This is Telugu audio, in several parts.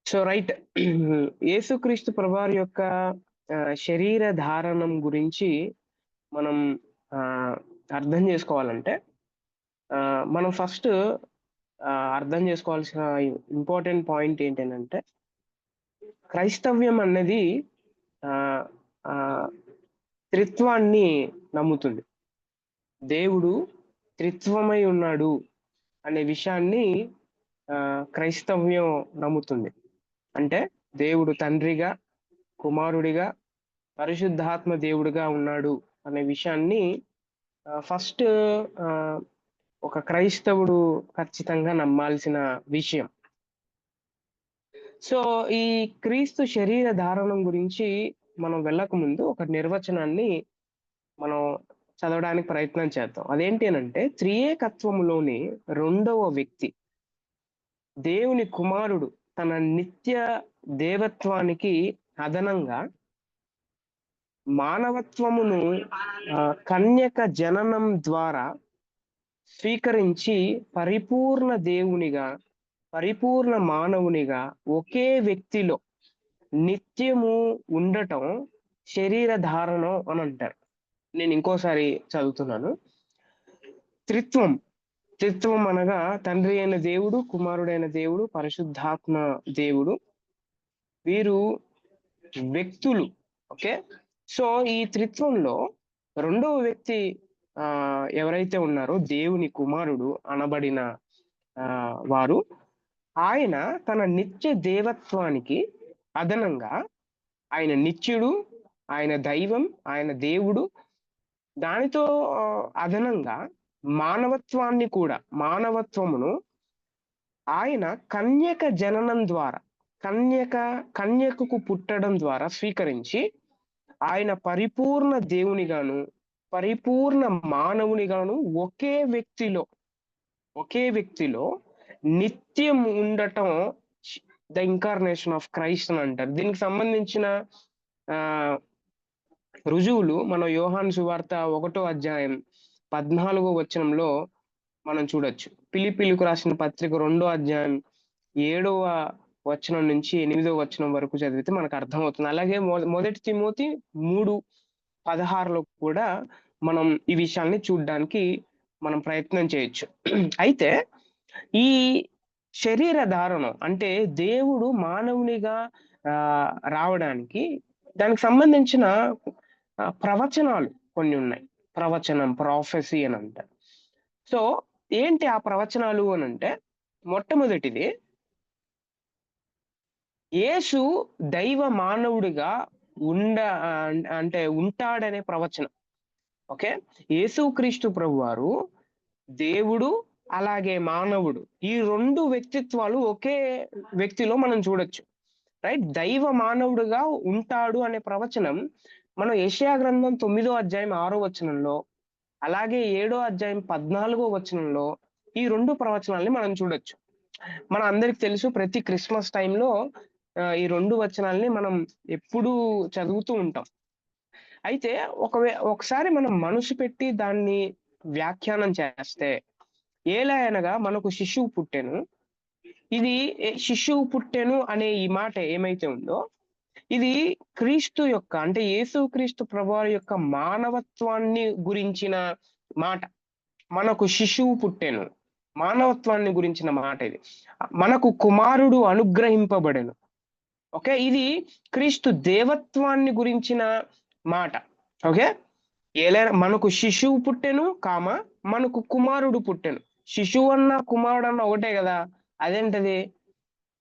So right. యేసుక్రీస్తు ప్రభువారి యొక్క శరీర ధారణం గురించి మనం అర్థం చేసుకోవాలంటే మనం ఫస్ట్ అర్థం చేసుకోవాల్సిన ఇంపార్టెంట్ పాయింట్ ఏంటంటే క్రైస్తవ్యం అన్నది ఆహ్, ఆహ్, త్రిత్వాన్ని నమ్ముతుంది. దేవుడు త్రిత్వమై ఉన్నాడు అనే విషయాన్ని క్రైస్తవ్యం నమ్ముతుంది. అంటే దేవుడు తండ్రిగా, కుమారుడిగా, పరిశుద్ధాత్మ దేవుడుగా ఉన్నాడు అనే విషయాన్ని ఫస్ట్ ఒక క్రైస్తవుడు ఖచ్చితంగా నమ్మాల్సిన విషయం. సో, ఈ క్రీస్తు శరీర ధారణం గురించి మనం వెళ్ళకముందు ఒక నిర్వచనాన్ని మనం చదవడానికి ప్రయత్నం చేద్దాం. అదేంటి అనంటే త్రియేకత్వములోని రెండవ వ్యక్తి దేవుని కుమారుడు తన నిత్య దేవత్వానికి అదనంగా మానవత్వమును కన్యక జననం ద్వారా స్వీకరించి పరిపూర్ణ దేవునిగా, పరిపూర్ణ మానవునిగా ఒకే వ్యక్తిలో నిత్యము ఉండటం శరీర ధారణం అని అంటారు. నేను ఇంకోసారి చదువుతున్నాను. త్రిత్వం అనగా తండ్రి అయిన దేవుడు, కుమారుడైన దేవుడు, పరిశుద్ధాత్మ దేవుడు. వీరు వ్యక్తులు. ఓకే. సో ఈ త్రిత్వంలో రెండవ వ్యక్తి ఎవరైతే ఉన్నారో దేవుని కుమారుడు అనబడిన వారు, ఆయన తన నిత్య దేవత్వానికి అదనంగా ఆయన నిత్యుడు, ఆయన దైవం, ఆయన దేవుడు. దానితో అదనంగా మానవత్వమును ఆయన కన్యక జననం ద్వారా, కన్యకకు పుట్టడం ద్వారా స్వీకరించి ఆయన పరిపూర్ణ దేవునిగాను, పరిపూర్ణ మానవునిగాను ఒకే వ్యక్తిలో నిత్యం ఉండటం ద ఇన్కార్నేషన్ ఆఫ్ క్రైస్ట్ అని అంటారు. దీనికి సంబంధించిన రుజువులు మనం యోహాను సువార్త 1వ అధ్యాయం 14వ వచనంలో మనం చూడొచ్చు. ఫిలిప్పీలకు రాసిన పత్రిక 2వ అధ్యాయం 7వ వచనం నుంచి 8వ వచనం వరకు చదివితే మనకు అర్థమవుతుంది. అలాగే మొదటి తిమోతి 3:16లో కూడా మనం ఈ విషయాన్ని చూడడానికి మనం ప్రయత్నం చేయొచ్చు. అయితే ఈ శరీర ధారణం అంటే దేవుడు మానవునిగా రావడానికి దానికి సంబంధించిన ప్రవచనాలు కొన్ని ఉన్నాయి. ప్రవచనం, ప్రాఫెసీ అని అంటారు. సో ఏంటి ఆ ప్రవచనాలు అని అంటే, మొట్టమొదటిది యేసు దైవ మానవుడిగా ఉంటాడనే ప్రవచనం. ఓకే. యేసుక్రీస్తు ప్రభువారు దేవుడు అలాగే మానవుడు, ఈ రెండు వ్యక్తిత్వాలు ఒకే వ్యక్తిలో మనం చూడొచ్చు. రైట్. దైవ మానవుడిగా ఉంటాడు అనే ప్రవచనం మనం యెషయా గ్రంథం 9వ అధ్యాయం 6వ వచనంలో, అలాగే 7వ అధ్యాయం 14వ వచనంలో ఈ రెండు ప్రవచనాల్ని మనం చూడొచ్చు. మన అందరికి తెలుసు, ప్రతి క్రిస్మస్ టైంలో ఈ రెండు వచనాల్ని మనం ఎప్పుడూ చదువుతూ ఉంటాం. అయితే ఒకసారి మనం మనసు పెట్టి దాన్ని వ్యాఖ్యానం చేస్తే, ఏలా అనగా మనకు శిశువు పుట్టెను. ఇది శిశువు పుట్టెను అనే ఈ మాట ఏమైతే ఉందో, ఇది క్రీస్తు యొక్క అంటే యేసుక్రీస్తు ప్రభువారి యొక్క మానవత్వాన్ని గురించిన మాట. మనకు శిశువు పుట్టెను, మానవత్వాన్ని గురించిన మాట ఇది. మనకు కుమారుడు అనుగ్రహింపబడెను. ఓకే. ఇది క్రీస్తు దేవత్వాన్ని గురించిన మాట. ఓకే. మనకు శిశువు పుట్టెను, మనకు కుమారుడు పుట్టెను. శిశువు అన్న కుమారుడు అన్న ఒకటే కదా. అదేంటది?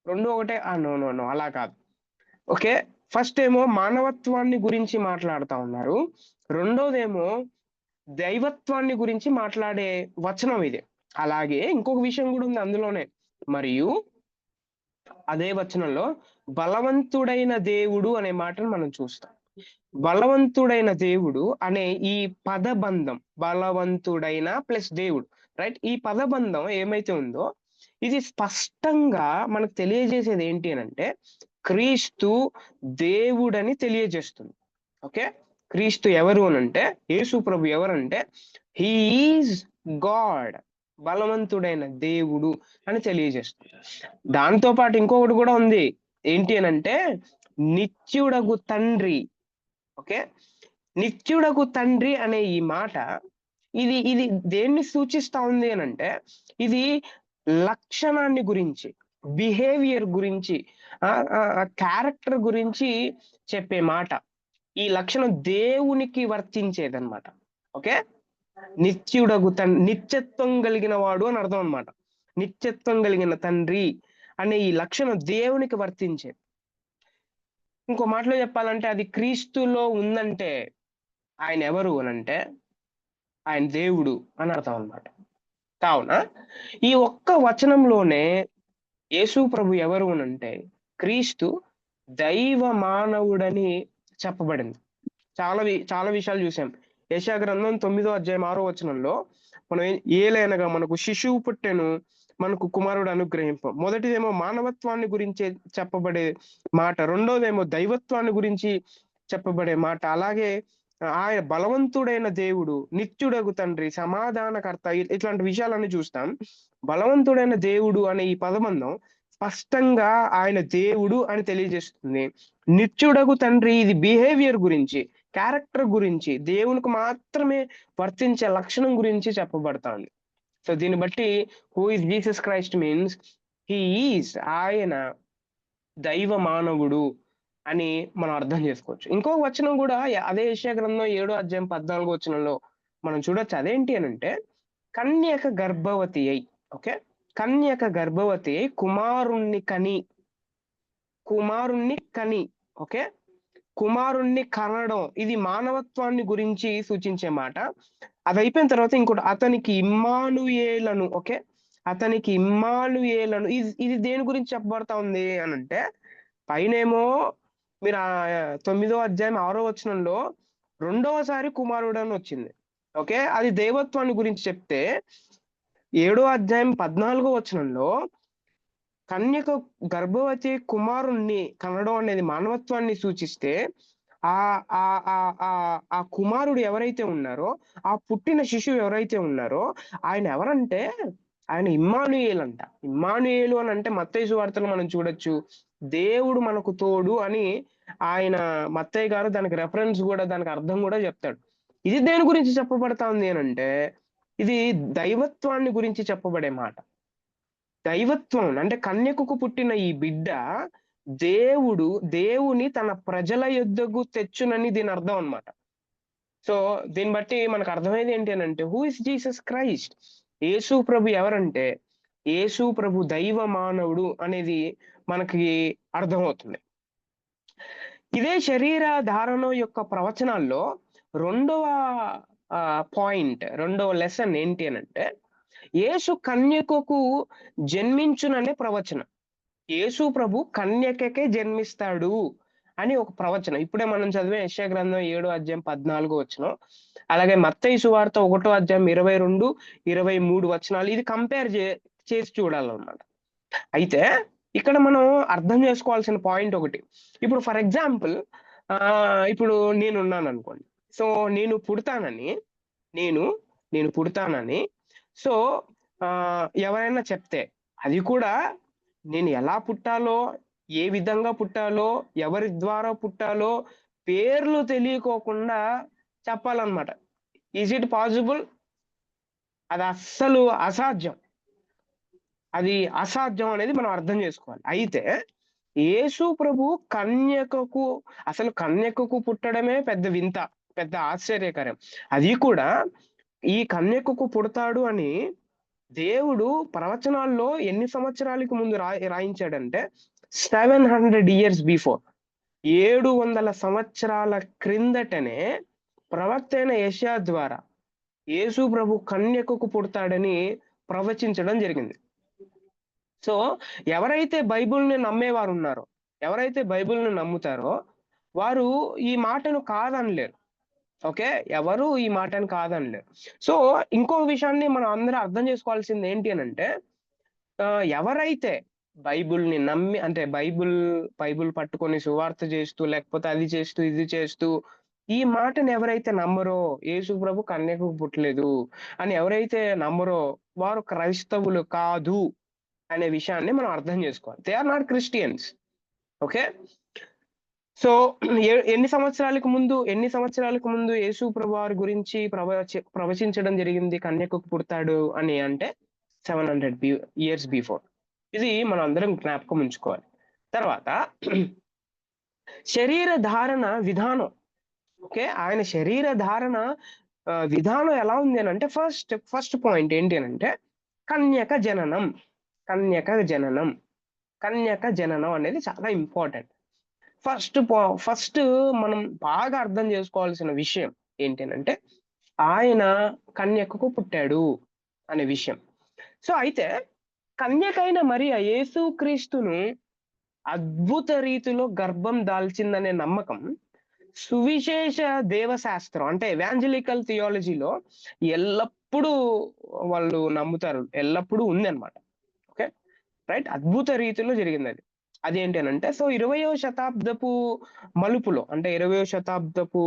రెండు ఒకటే? నో, అలా కాదు. ఓకే. ఫస్ట్ ఏమో మానవత్వాన్ని గురించి మాట్లాడుతా ఉన్నారు, రెండోదేమో దైవత్వాన్ని గురించి మాట్లాడే వచనం ఇది. అలాగే ఇంకొక విషయం కూడా ఉంది అందులోనే. మరియు అదే వచనంలో బలవంతుడైన దేవుడు అనే మాటను మనం చూస్తాం. బలవంతుడైన దేవుడు అనే ఈ పదబంధం, బలవంతుడైన ప్లస్ దేవుడు, రైట్. ఈ పదబంధం ఏమైతే ఉందో ఇది స్పష్టంగా మనకు తెలియజేసేది ఏంటి అనంటే క్రీస్తు దేవుడని తెలియజేస్తుంది. ఓకే. క్రీస్తు ఎవరు అనంటే, యేసు ప్రభు ఎవరంటే హీ ఈజ్ గాడ్, బలవంతుడైన దేవుడు అని తెలియజేస్తుంది. దాంతో పాటు ఇంకొకటి కూడా ఉంది. ఏంటి అని అంటే నిత్యుడగు తండ్రి. ఓకే, నిత్యుడగు తండ్రి అనే ఈ మాట ఇది ఇది దేన్ని సూచిస్తా ఉంది అని అంటే ఇది లక్షణాన్ని గురించి, బిహేవియర్ గురించి, క్యారెక్టర్ గురించి చెప్పే మాట. ఈ లక్షణం దేవునికి వర్తించేదన్నమాట. ఓకే, నిత్యుడగు నిత్యత్వం కలిగిన వాడు అని అర్థం అన్నమాట. నిత్యత్వం కలిగిన తండ్రి అనే ఈ లక్షణం దేవునికి వర్తించేది. ఇంకో మాటలో చెప్పాలంటే అది క్రీస్తులో ఉందంటే ఆయన ఎవరు అనంటే ఆయన దేవుడు అని అర్థం అన్నమాట. కావున ఈ ఒక్క వచనంలోనే యేసు ప్రభు ఎవరు అనంటే క్రీస్తు దైవ మానవుడని చెప్పబడింది. చాలా విషయాలు చూసాం. యెషయా గ్రంథం 9వ అధ్యాయం 6వ వచనంలో మనం ఏలైనగా మనకు శిశువు పుట్టెను, మనకు కుమారుడు అనుగ్రహింప. మొదటిదేమో మానవత్వాన్ని గురించి చెప్పబడే మాట, రెండోదేమో దైవత్వాన్ని గురించి చెప్పబడే మాట. అలాగే ఆయన బలవంతుడైన దేవుడు, నిత్యుడగు తండ్రి, సమాధానకర్త, ఇట్లాంటి విషయాలన్నీ చూస్తాం. బలవంతుడైన దేవుడు అనే ఈ పదబంధం స్పష్టంగా ఆయన దేవుడు అని తెలియజేస్తుంది. నిత్యుడగు తండ్రి ఇది బిహేవియర్ గురించి, క్యారెక్టర్ గురించి, దేవునికి మాత్రమే వర్తించే లక్షణం గురించి చెప్పబడతాంది. సో దీన్ని బట్టి who is Jesus Christ means he is, ఆయన దైవ మానవుడు అని మనం అర్థం చేసుకోవచ్చు. ఇంకో వచనం కూడా అదే యెషయా గ్రంథం 7వ అధ్యాయం 14వ వచనంలో మనం చూడొచ్చు. అదేంటి అనంటే కన్యక గర్భవతి అయి, ఓకే, కన్యక గర్భవతి అయి కుమారుణ్ణి కని, ఓకే, కుమారుణ్ణి కనడం ఇది మానవత్వాన్ని గురించి సూచించే మాట. అది అయిపోయిన తర్వాత ఇంకోటి అతనికి ఇమ్మానుయేలను, ఓకే, అతనికి ఇమ్మానుయేలను, ఇది దేని గురించి చెప్పబడతా ఉంది అనంటే పైనేమో మీరు 9వ అధ్యాయం 6వ వచనంలో రెండవసారి కుమారుడు అని వచ్చింది. ఓకే, అది దైవత్వాన్ని గురించి చెప్తే 7వ అధ్యాయం 14వ వచనంలో కన్యక గర్భవతి కుమారుణ్ణి కనడం అనేది మానవత్వాన్ని సూచిస్తే ఆ ఆ ఆ ఆ ఆ కుమారుడు ఎవరైతే ఉన్నారో, ఆ పుట్టిన శిశువు ఎవరైతే ఉన్నారో ఆయన ఎవరంటే ఆయన ఇమ్మానుయేలు అంట. ఇమ్మానుయేలు అని అంటే మత్తయి సువార్తలో మనం చూడొచ్చు, దేవుడు మనకు తోడు అని ఆయన మత్తయి గారు దానికి రెఫరెన్స్ కూడా, దానికి అర్థం కూడా చెప్తాడు. ఇది దేని గురించి చెప్పబడతా ఉంది అని అంటే ఇది దైవత్వాన్ని గురించి చెప్పబడే మాట. దైవత్వం అంటే కన్యకకు పుట్టిన ఈ బిడ్డ దేవుని తన ప్రజల యొద్దకు తెచ్చునని దీని అర్థం అన్నమాట. సో దీన్ని బట్టి మనకు అర్థమైంది ఏంటి అనంటే హూ ఇస్ జీసస్ క్రైస్ట్, యేసు ప్రభు ఎవరంటే యేసు ప్రభు దైవ మానవుడు అనేది మనకి అర్థమవుతుంది. ఇదే శరీర ధారణ యొక్క ప్రవచనాల్లో రెండవ రెండవ లెసన్ ఏంటి అనంటే యేసు కన్యకకు జన్మించుననే ప్రవచనం. యేసు ప్రభు కన్యకకే జన్మిస్తాడు అని ఒక ప్రవచనం. ఇప్పుడే మనం చదివే యెషయా గ్రంథం 7వ అధ్యాయం 14వ వచనం, అలాగే మత్తయి సువార్త 1వ అధ్యాయం 22, 23 వచనాలు ఇది కంపేర్ చేసి చూడాలన్నమాట. అయితే ఇక్కడ మనం అర్థం చేసుకోవాల్సిన పాయింట్ ఒకటి. ఇప్పుడు ఫర్ ఎగ్జాంపుల్ ఇప్పుడు నేనున్నాను అనుకోండి. సో నేను పుడతానని నేను పుడతానని సో ఎవరైనా చెప్తే అది కూడా నేను ఎలా పుట్టాలో, ఏ విధంగా పుట్టాలో, ఎవరి ద్వారా పుట్టాలో పేర్లు తెలియకోకుండా చెప్పాలన్నమాట. Is it possible? అది అస్సలు అసాధ్యం. అది అసాధ్యం అనేది మనం అర్థం చేసుకోవాలి. అయితే యేసు ప్రభు కన్యకకు పుట్టడమే పెద్ద వింత, పెద్ద ఆశ్చర్యకరం. అది కూడా ఈ కన్యకకు పుడతాడు అని దేవుడు ప్రవచనాల్లో ఎన్ని సంవత్సరాలకు ముందు రాయించాడంటే 700 ఇయర్స్ బిఫోర్, 700 సంవత్సరాల క్రిందటనే ప్రవక్త అయిన యెషయా ద్వారా యేసు ప్రభు కన్యకకు పుడతాడని ప్రవచించడం జరిగింది. సో ఎవరైతే బైబిల్ని నమ్మేవారు ఉన్నారో, ఎవరైతే బైబిల్ని నమ్ముతారో వారు ఈ మాటను కాదనలేరు. ఓకే, ఎవరు ఈ మాటను కాదనలేరు. సో ఇంకో విషయాన్ని మనం అందరం అర్థం చేసుకోవాల్సింది ఏంటి అనంటే ఎవరైతే బైబిల్ని నమ్మి అంటే బైబిల్ పట్టుకొని సువార్త చేస్తూ లేకపోతే అది చేస్తూ ఇది చేస్తూ ఈ మాటను ఎవరైతే నమ్మరో, యేసు ప్రభు కన్యకకు పుట్టలేదు అని ఎవరైతే నమ్మరో వారు క్రైస్తవులు కాదు అనే విషయాన్ని మనం అర్థం చేసుకోవాలి. They are not Christians. Okay. So ఎన్ని సంవత్సరాలకు ముందు యేసు ప్రభువారి గురించి ప్రవచించడం జరిగింది కన్యకకు పుడతాడు అని అంటే 700 ఇయర్స్ బిఫోర్. ఇది మనం అందరం జ్ఞాపకం ఉంచుకోవాలి. తర్వాత శరీర ధారణ విధానం. ఓకే. ఆయన శరీర ధారణ విధానం ఎలా ఉంది అనంటే ఫస్ట్ పాయింట్ ఏంటి అనంటే కన్యక జననం. కన్యక జననం. కన్యక జననం అనేది చాలా ఇంపార్టెంట్. ఫస్ట్ మనం బాగా అర్థం చేసుకోవాల్సిన విషయం ఏంటి అనంటే ఆయన కన్యకకు పుట్టాడు అనే విషయం. సో అయితే కన్యకైన మరియ యేసుక్రీస్తును అద్భుత రీతిలో గర్భం దాల్చిందనే నమ్మకం సువిశేష దేవశాస్త్రం అంటే ఎవాంజలికల్ థియాలజీలో ఎల్లప్పుడూ వాళ్ళు నమ్ముతారు. ఎల్లప్పుడూ ఉందన్నమాట. ఓకే. రైట్. అద్భుత రీతిలో జరిగిందది. అదేంటి అనంటే సో 20వ శతాబ్దపు మలుపులో అంటే 20వ శతాబ్దపు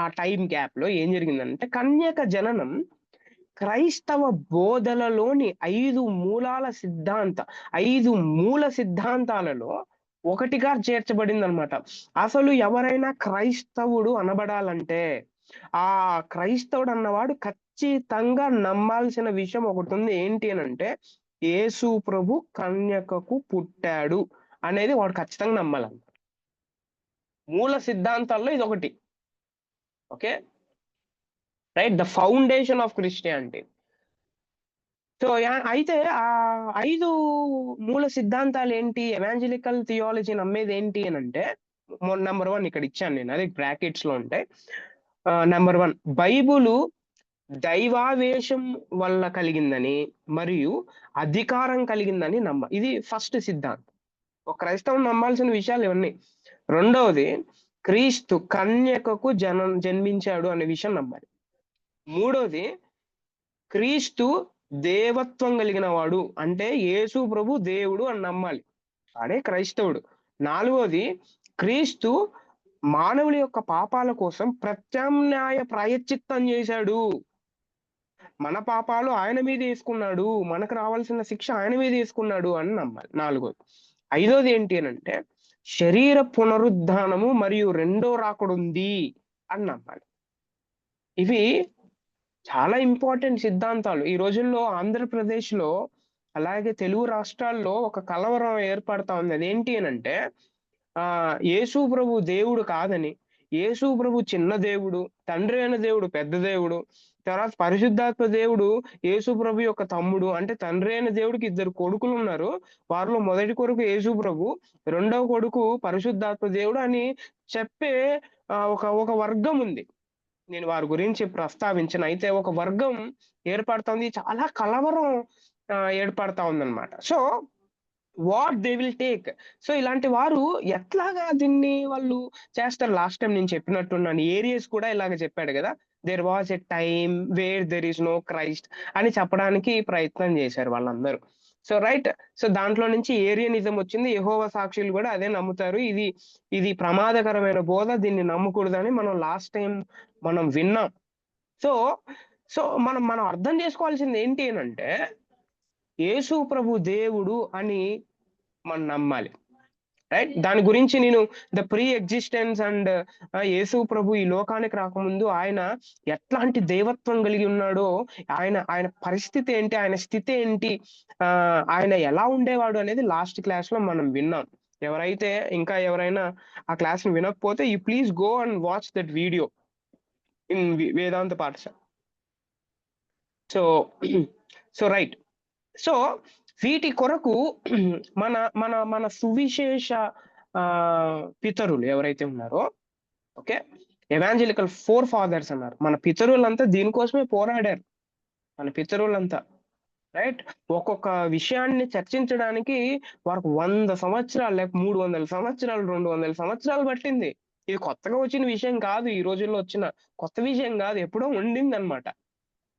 ఆ టైం గ్యాప్‌లో ఏం జరిగిందంటే కన్యక జననం క్రైస్తవ బోధనలోని 5 మూల సిద్ధాంతాలలో ఒకటిగా చేర్చబడిందనమాట. అసలు ఎవరైనా క్రైస్తవుడు అనబడాలంటే, ఆ క్రైస్తవుడు అన్నవాడు ఖచ్చితంగా నమ్మాల్సిన విషయం ఒకటుంది. ఏంటి అనంటే, యేసు ప్రభు కన్యకకు పుట్టాడు అనేది వాడు ఖచ్చితంగా నమ్మాలన్నమాట. మూల సిద్ధాంతాల్లో ఇదొకటి. Okay. Right. The foundation of Christianity. So అయితే 5 మూల సిద్ధాంతాలేంటి? ఎవాంజలికల్ థియాలజీ నమ్మేదేంటి అనంటే, నంబర్ 1 ఇక్కడ ఇచ్చాను నేను. అది బ్రాకెట్స్‌లో ఉంటాయి. నంబర్ 1 బైబులు దైవావేశం వల్ల కలిగిందని, మరియు అధికారం కలిగిందని ఇది ఫస్ట్ సిద్ధాంతం. ఒక క్రైస్తవుడు నమ్మాల్సిన విషయాలు ఇవన్నీ. రెండవది క్రీస్తు కన్యకకు జన్మించాడు అనే విషయం నమ్మాలి. మూడోది క్రీస్తు దేవత్వం కలిగిన వాడు. అంటే యేసు ప్రభు దేవుడు అని నమ్మాలి. వాడే క్రైస్తవుడు. నాలుగోది క్రీస్తు మానవుల యొక్క పాపాల కోసం ప్రత్యామ్నాయ ప్రాయశ్చిత్తం చేశాడు. మన పాపాలు ఆయన మీద వేసుకున్నాడు. మనకు రావాల్సిన శిక్ష ఆయన మీద వేసుకున్నాడు అని నమ్మాలి. నాలుగోది. ఐదోది ఏంటి అనంటే శరీర పునరుద్ధానము మరియు రెండో రాకడుంది అని నమ్మాలి. ఇవి చాలా ఇంపార్టెంట్ సిద్ధాంతాలు. ఈ రోజుల్లో ఆంధ్రప్రదేశ్‌లో అలాగే తెలుగు రాష్ట్రాల్లో ఒక కలవరం ఏర్పడతా ఉంది. అదేంటి అనంటే యేసు ప్రభు దేవుడు కాదని, యేసు ప్రభు చిన్న దేవుడు, తండ్రి అయిన దేవుడు పెద్ద దేవుడు, తర్వాత పరిశుద్ధాత్మ దేవుడు యేసు ప్రభు యొక్క తమ్ముడు. అంటే తండ్రి అయిన దేవుడికి 2 కొడుకులున్నారు. వారిలో మొదటి కొడుకు యేసు ప్రభు, రెండవ కొడుకు పరిశుద్ధాత్మ దేవుడు అని చెప్పే ఒక వర్గం ఉంది. నేను వారి గురించి ప్రస్తావించను. అయితే ఒక వర్గం ఏర్పడుతుంది. చాలా కలవరం ఏర్పడతా ఉందన్నమాట. So what they will take. So ఇలాంటి వారు ఎట్లాగా దీన్ని వాళ్ళు చేస్తారు. లాస్ట్ టైమ్ నేను చెప్పినట్టున్నాను. ఏరియస్ కూడా ఇలాగ చెప్పాడు గదా! There was a time where there is no Christ అని చెప్పడానికి ప్రయత్నం చేశారు వాళ్ళందరూ. So right. సో దాంట్లో నుంచి ఏరియనిజం వచ్చింది. యెహోవా సాక్షులు గూడా అదే నమ్ముతారు. ఇది ప్రమాదకరమైన బోధ. దీన్ని నమ్మకూడదని లాస్ట్ టైమ్ మనం విన్నాం. సో, సో మనం అర్థం చేసుకోవాల్సింది ఏంటి అనంటే, యేసు ప్రభు దేవుడు అని మనం నమ్మాలి. రైట్. దాని గురించి నేను ద ప్రీ ఎగ్జిస్టెన్స్ అండ్ యేసు ప్రభు ఈ లోకానికి రాకముందు ఆయన ఎట్లాంటి దేవత్వం కలిగి ఉన్నాడో, ఆయన పరిస్థితి ఏంటి, ఆయన స్థితి ఏంటి, ఆయన ఎలా ఉండేవాడు అనేది లాస్ట్ క్లాస్‌లో మనం విన్నాం. ఎవరైనా ఆ క్లాస్‌ని వినకపోతే you please go and watch that video in Vedanta Pathashala. So right. So వీటి కొరకు మన సువిశేష పితరులు ఎవరైతే ఉన్నారో, ఓకే, ఎవాంజలికల్ ఫోర్ ఫాదర్స్ అన్నారు. మన పితరులంతా దీనికోసమే పోరాడారు. మన పితరులంతా రైట్. ఒక్కొక్క విషయాన్ని చర్చించడానికి వారికి 100 సంవత్సరాలు లేక 300 సంవత్సరాలు 200 సంవత్సరాలు పట్టింది. ఇది కొత్తగా వచ్చిన విషయం కాదు. ఈ రోజుల్లో వచ్చిన కొత్త విషయం కాదు. ఎప్పుడో ఉండిందన్నమాట.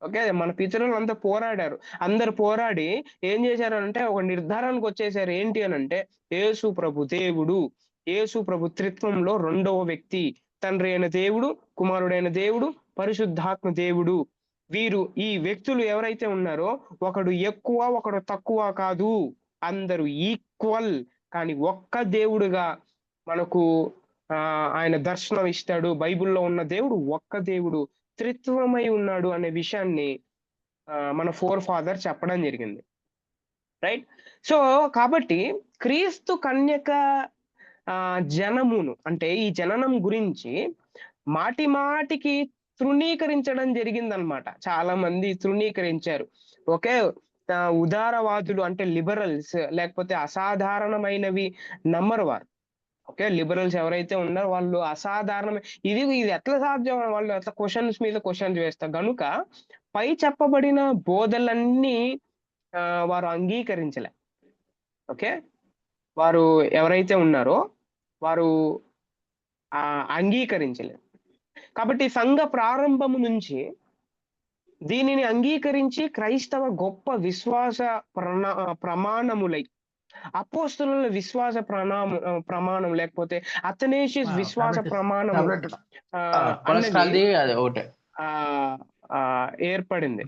ఓకే. మన పితరులంతా పోరాడారు. అందరూ పోరాడి ఏం చేశారంటే ఒక నిర్ధారణకు వచ్చేసారు. ఏంటి అనంటే యేసు ప్రభు దేవుడు. యేసు ప్రభు త్రిత్వంలో రెండవ వ్యక్తి. తండ్రి అయిన దేవుడు, కుమారుడైన దేవుడు, పరిశుద్ధాత్మ దేవుడు. ఈ వ్యక్తులు ఎవరైతే ఉన్నారో ఒకడు ఎక్కువ, ఒకడు తక్కువ కాదు. అందరూ ఈక్వల్ కానీ ఒక్క దేవుడుగా మనకు ఆయన దర్శనం ఇస్తాడు. బైబిల్లో ఉన్న దేవుడు ఒక్క దేవుడు, త్రిత్వమై ఉన్నాడు అనే విషయాన్ని మన ఫాదర్ చెప్పడం జరిగింది. రైట్. సో కాబట్టి క్రీస్తు కన్యక జనమును అంటే ఈ జననం గురించి మాటి మాటికి తృణీకరించడం జరిగిందనమాట. చాలా మంది తృణీకరించారు. ఓకే. ఉదారవాదులు అంటే లిబరల్స్, లేకపోతే అసాధారణమైనవి నమ్మరు వారు. ఓకే. లిబరల్స్ ఎవరైతే ఉన్నారో వాళ్ళు అసాధారణమైన ఇది ఎట్లా సాధ్యం, వాళ్ళు అట్లా క్వశ్చన్స్ మీద క్వశ్చన్స్ వేస్తారు గనుక పై చెప్పబడిన బోధలన్నీ వారు అంగీకరించలే. ఓకే. వారు ఎవరైతే ఉన్నారో వారు అంగీకరించలేదు. కాబట్టి సంఘ ప్రారంభము నుంచి దీనిని అంగీకరించి క్రైస్తవ గొప్ప విశ్వాస ప్రమాణములై అపోస్తలుల విశ్వాస ప్రమాణం లేకపోతే అథనేషియస్ విశ్వాస ప్రమాణం అన్నది ఏర్పడింది.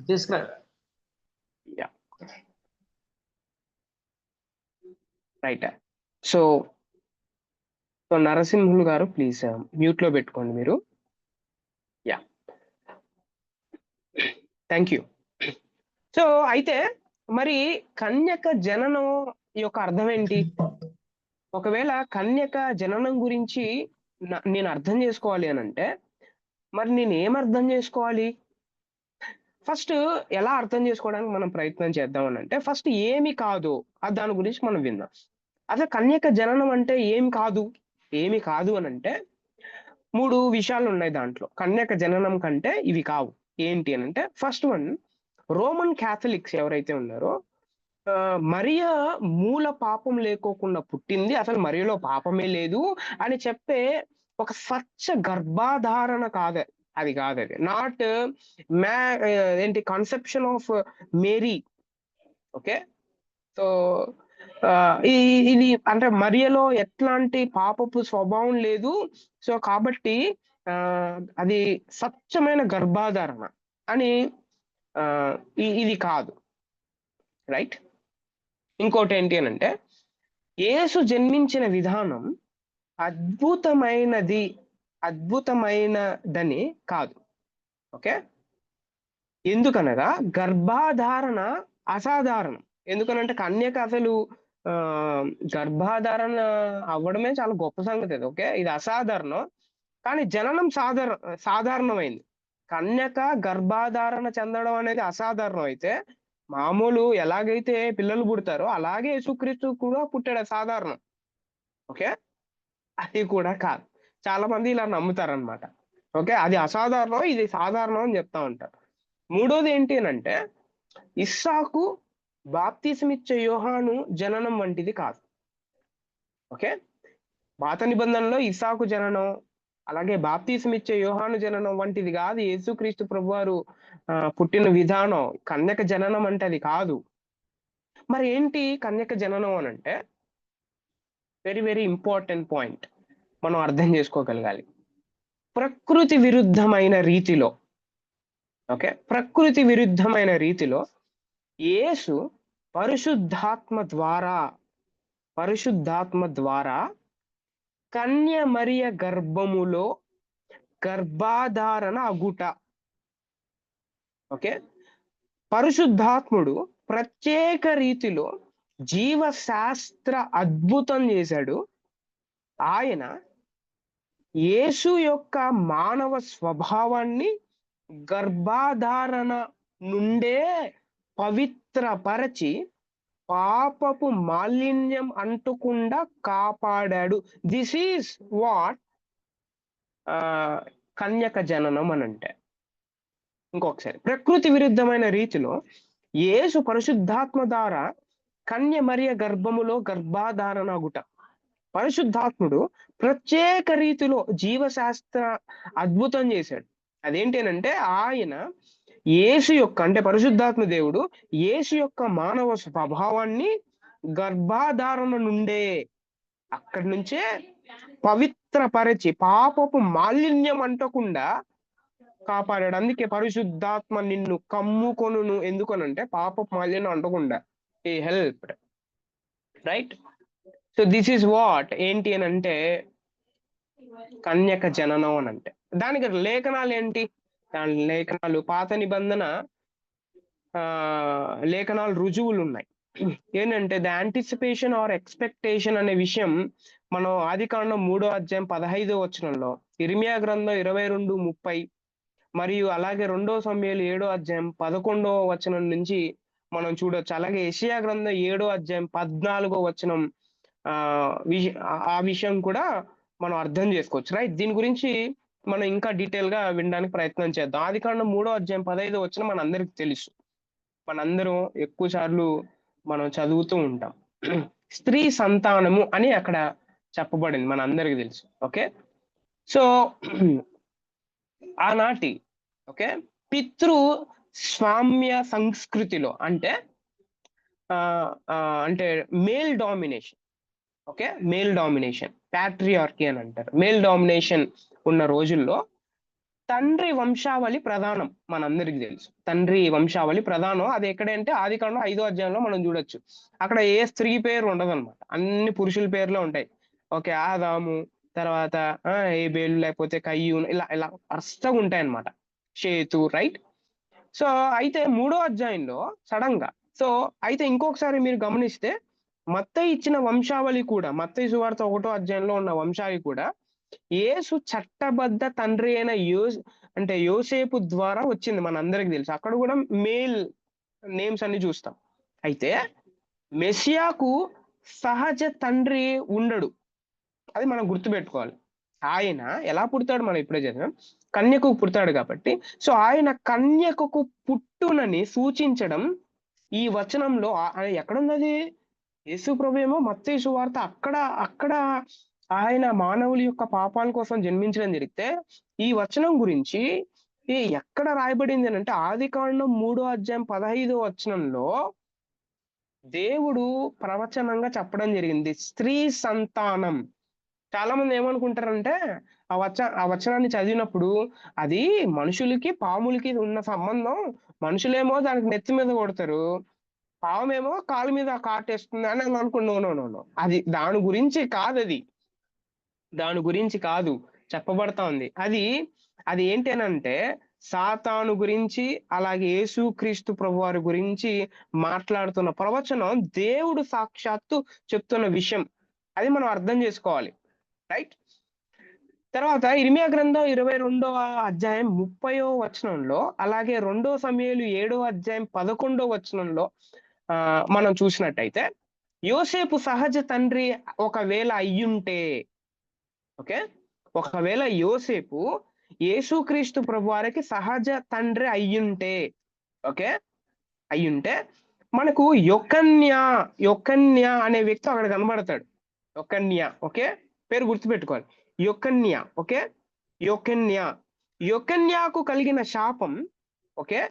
రైట్. సో నరసింహులు గారు ప్లీజ్ మ్యూట్ లో పెట్టుకోండి మీరు. Yeah, thank you. సో అయితే మరి కన్యక జననం యొక్క అర్థం ఏంటి? ఒకవేళ కన్యక జననం గురించి నేను అర్థం చేసుకోవాలి అని అంటే మరి నేను ఏం అర్థం చేసుకోవాలి? ఫస్ట్ ఎలా అర్థం చేసుకోవడానికి మనం ప్రయత్నం చేద్దాం అని అంటే ఫస్ట్ ఏమి కాదు దాని గురించి మనం విందాం. అసలు కన్యక జననం అంటే ఏమి కాదు అని అంటే 3 విషయాలు ఉన్నాయి దాంట్లో. కన్యక జననం కంటే ఇవి కావు. ఏంటి అని అంటే ఫస్ట్ వన్, రోమన్ క్యాథలిక్స్ ఎవరైతే ఉన్నారో మరియ మూల పాపం లేకోకుండా పుట్టింది, అసలు మరియలో పాపమే లేదు అని చెప్పే ఒక స్వచ్ఛ గర్భాధారణ కాదు అది. నాట్ ఏంటి conception of Mary. Okay. So ఇది అంటే మరియలో ఎట్లాంటి పాపపు స్వభావం లేదు. సో కాబట్టి అది స్వచ్ఛమైన గర్భాధారణ అని ఇది కాదు. రైట్. ఇంకోటి ఏంటి అని అంటే యేసు జన్మించిన విధానం అద్భుతమైనదని కాదు. ఓకే. ఎందుకనగా గర్భాధారణ అసాధారణం. ఎందుకనంటే కన్యక అసలు గర్భాధారణ అవ్వడమే చాలా గొప్ప సంగతి అది. ఓకే. ఇది అసాధారణం, కానీ జననం సాధారణమైంది. కన్యక గర్భాధారణ చెందడం అనేది అసాధారణం అయితే మామూలు ఎలాగైతే పిల్లలు పుడతారో అలాగే యేసుక్రీస్తు కూడా పుట్టాడు, సాధారణం. ఓకే. అది కూడా కాదు. చాలా మంది ఇలా నమ్ముతారనమాట. ఓకే. అది అసాధారణం, ఇది సాధారణం అని చెప్తా ఉంటారు. మూడోది ఏంటి అంటే ఇస్సాకు బాప్తిసమిచ్చే యోహాను జననం వంటిది కాదు. ఓకే. పాత నిబంధనలో ఇస్సాకు జననం అలాగే బాప్తిసమిచ్చే యోహాను జననం వంటిది కాదు. యేసుక్రీస్తు ప్రభువారు పుట్టిన విధానం కన్యక జననం అంటే అది కాదు. మరి ఏంటి కన్యక జననం అని అంటే వెరీ వెరీ ఇంపార్టెంట్ పాయింట్ మనం అర్థం చేసుకోగలగాలి. ప్రకృతి విరుద్ధమైన రీతిలో, ఓకే, ప్రకృతి విరుద్ధమైన రీతిలో యేసు పరిశుద్ధాత్మ ద్వారా కన్య మరియ గర్భములో గర్భాధారణ అగుట. ఓకే. పరిశుద్ధాత్ముడు ప్రత్యేక రీతిలో జీవశాస్త్ర అద్భుతం చేశాడు. ఆయన యేసు యొక్క మానవ స్వభావాన్ని గర్భాధారణ నుండే పవిత్రపరచి పాపపు మాలిన్యం అంటకుండా కాపాడాడు. దిస్ ఈజ్ వాట్ కన్యక జననం అని అంటే. ఇంకొకసారి, ప్రకృతి విరుద్ధమైన రీతిలో యేసు పరిశుద్ధాత్మ ద్వారా కన్య మరియ గర్భములో గర్భాధారణ అగుట. పరిశుద్ధాత్ముడు ప్రత్యేక రీతిలో జీవశాస్త్ర అద్భుతం చేశాడు. అదేంటి అంటే ఆయన యేసు యొక్క అంటే పరిశుద్ధాత్మ దేవుడు యేసు యొక్క మానవ స్వభావాన్ని గర్భాధారణ నుండే అక్కడి నుంచే పవిత్రపరిచి పాపపు మాలిన్యం అంటకుండా కాపాడాడు. అందుకే పరిశుద్ధాత్మ నిన్ను కమ్ముకొనును. ఎందుకనంటే పాపపు మాలిన్యం అంటకుండా. He helped. Right. So this is what ఏంటి అని అంటే కన్యక జననం అని అంటే. దానికి లేఖనాలు ఏంటి? దాని లేఖనాలు పాత నిబంధన లేఖనాలు రుజువులు ఉన్నాయి. ఏంటంటే ద యాంటిసిపేషన్ ఆర్ ఎక్స్పెక్టేషన్ అనే విషయం మనం ఆదికాండం 3వ అధ్యాయం 15వ వచనంలో, ఇర్మియా గ్రంథం 22:30 మరియు అలాగే 2 సమూయేలు 7వ అధ్యాయం 11వ వచనం నుంచి మనం చూడొచ్చు. అలాగే యెషయా గ్రంథం 7వ అధ్యాయం 14వ వచనం ఆ విషయం కూడా మనం అర్థం చేసుకోవచ్చు, రైట్? దీని గురించి మనం ఇంకా డీటెయిల్ గా వినడానికి ప్రయత్నం చేద్దాం. ఆదికాండం 3వ అధ్యాయం 15వ వచనం మనందరికి తెలుసు. మనందరం ఎక్కువ సార్లు మనం చదువుతూ ఉంటాం. స్త్రీ సంతానము అని అక్కడ చెప్పబడింది, మనందరికి తెలుసు. ఓకే, సో ఆనాటి ఓకే పితృ స్వామ్య సంస్కృతిలో అంటే అంటే male domination, okay, male domination, patriarchy అని అంటారు. మేల్ డామినేషన్ ఉన్న రోజుల్లో తండ్రి వంశావళి ప్రధానం, మనందరికి తెలుసు. తండ్రి వంశావళి ప్రధానం. అది ఎక్కడంటే ఆదికాండం 5వ అధ్యాయంలో మనం చూడొచ్చు. అక్కడ ఏ స్త్రీ పేరు ఉండదన్నమాట, అన్ని పురుషుల పేర్లే ఉంటాయి. ఓకే, ఆదాము, తర్వాత ఏబేలు, లేకపోతే కయ్యూన్, ఇలా ఇలా వరుసగా ఉంటాయి అన్నమాట. షేతు, రైట్? సో అయితే 3వ అధ్యాయంలో సడన్ గా, సో అయితే ఇంకొకసారి మీరు గమనిస్తే మత్తయి ఇచ్చిన వంశావళి కూడా, మత్తయి సువార్త 1వ అధ్యాయంలో ఉన్న వంశావళి కూడా యేసు చట్టబద్ధ తండ్రి అయిన అంటే యోసేపు ద్వారా వచ్చింది, మనందరికి తెలుసు. అక్కడ కూడా మేల్ నేమ్స్ అన్ని చూస్తాం. అయితే మెస్సియాకు సహజ తండ్రి ఉండడు, అది మనం గుర్తుపెట్టుకోవాలి. ఆయన ఎలా పుడతాడు మనం ఇప్పుడే చదివాం, కన్యకు పుడతాడు కాబట్టి. సో ఆయన కన్యకకు పుట్టునని సూచించడం ఈ వచనంలో ఎక్కడున్నది? యేసు ప్రభు ఏమో మత్తయి సువార్త అక్కడ ఆయన మానవుల యొక్క పాపాల కోసం జన్మించడం జరిగితే, ఈ వచనం గురించి ఎక్కడ రాయబడింది అని అంటే ఆదికాండం 3వ అధ్యాయం 15వ వచనంలో దేవుడు ప్రవచనంగా చెప్పడం జరిగింది, స్త్రీ సంతానం. చాలా మంది ఏమనుకుంటారంటే ఆ వచనాన్ని చదివినప్పుడు అది మనుషులకి పాములకి ఉన్న సంబంధం, మనుషులేమో దానికి నెత్తి మీద కొడతారు, పామేమో కాలు మీద కాటేస్తుంది అని అనుకున్నాను. అది దాని గురించి కాదు, దాని గురించి కాదు చెప్పబడతా ఉంది. అది ఏంటనంటే సాతాను గురించి, అలాగే యేసుక్రీస్తు ప్రభువారి గురించి మాట్లాడుతున్న ప్రవచనం, దేవుడు సాక్షాత్తు చెప్తున్న విషయం. అది మనం అర్థం చేసుకోవాలి, రైట్? తర్వాత ఇర్మియా గ్రంథం 22వ అధ్యాయం 30వ వచనంలో, అలాగే 2 సమూయేలు 7వ అధ్యాయం 11వ వచనంలో మనం చూసినట్టయితే యోసేపు సహజ తండ్రి ఒకవేళ అయ్యుంటే, ఓకే, ఒకవేళ యోసేపు యేసుక్రీస్తు ప్రభువారికి సహజ తండ్రి అయ్యుంటే, ఓకే, అయ్యుంటే మనకు యొకన్య అనే వ్యక్తి అక్కడ కనబడతాడు. యొకన్య, ఓకే, పేరు గుర్తుపెట్టుకోవాలి. యొకన్య, ఓకే, యొకన్యాకు కలిగిన శాపం, ఓకే,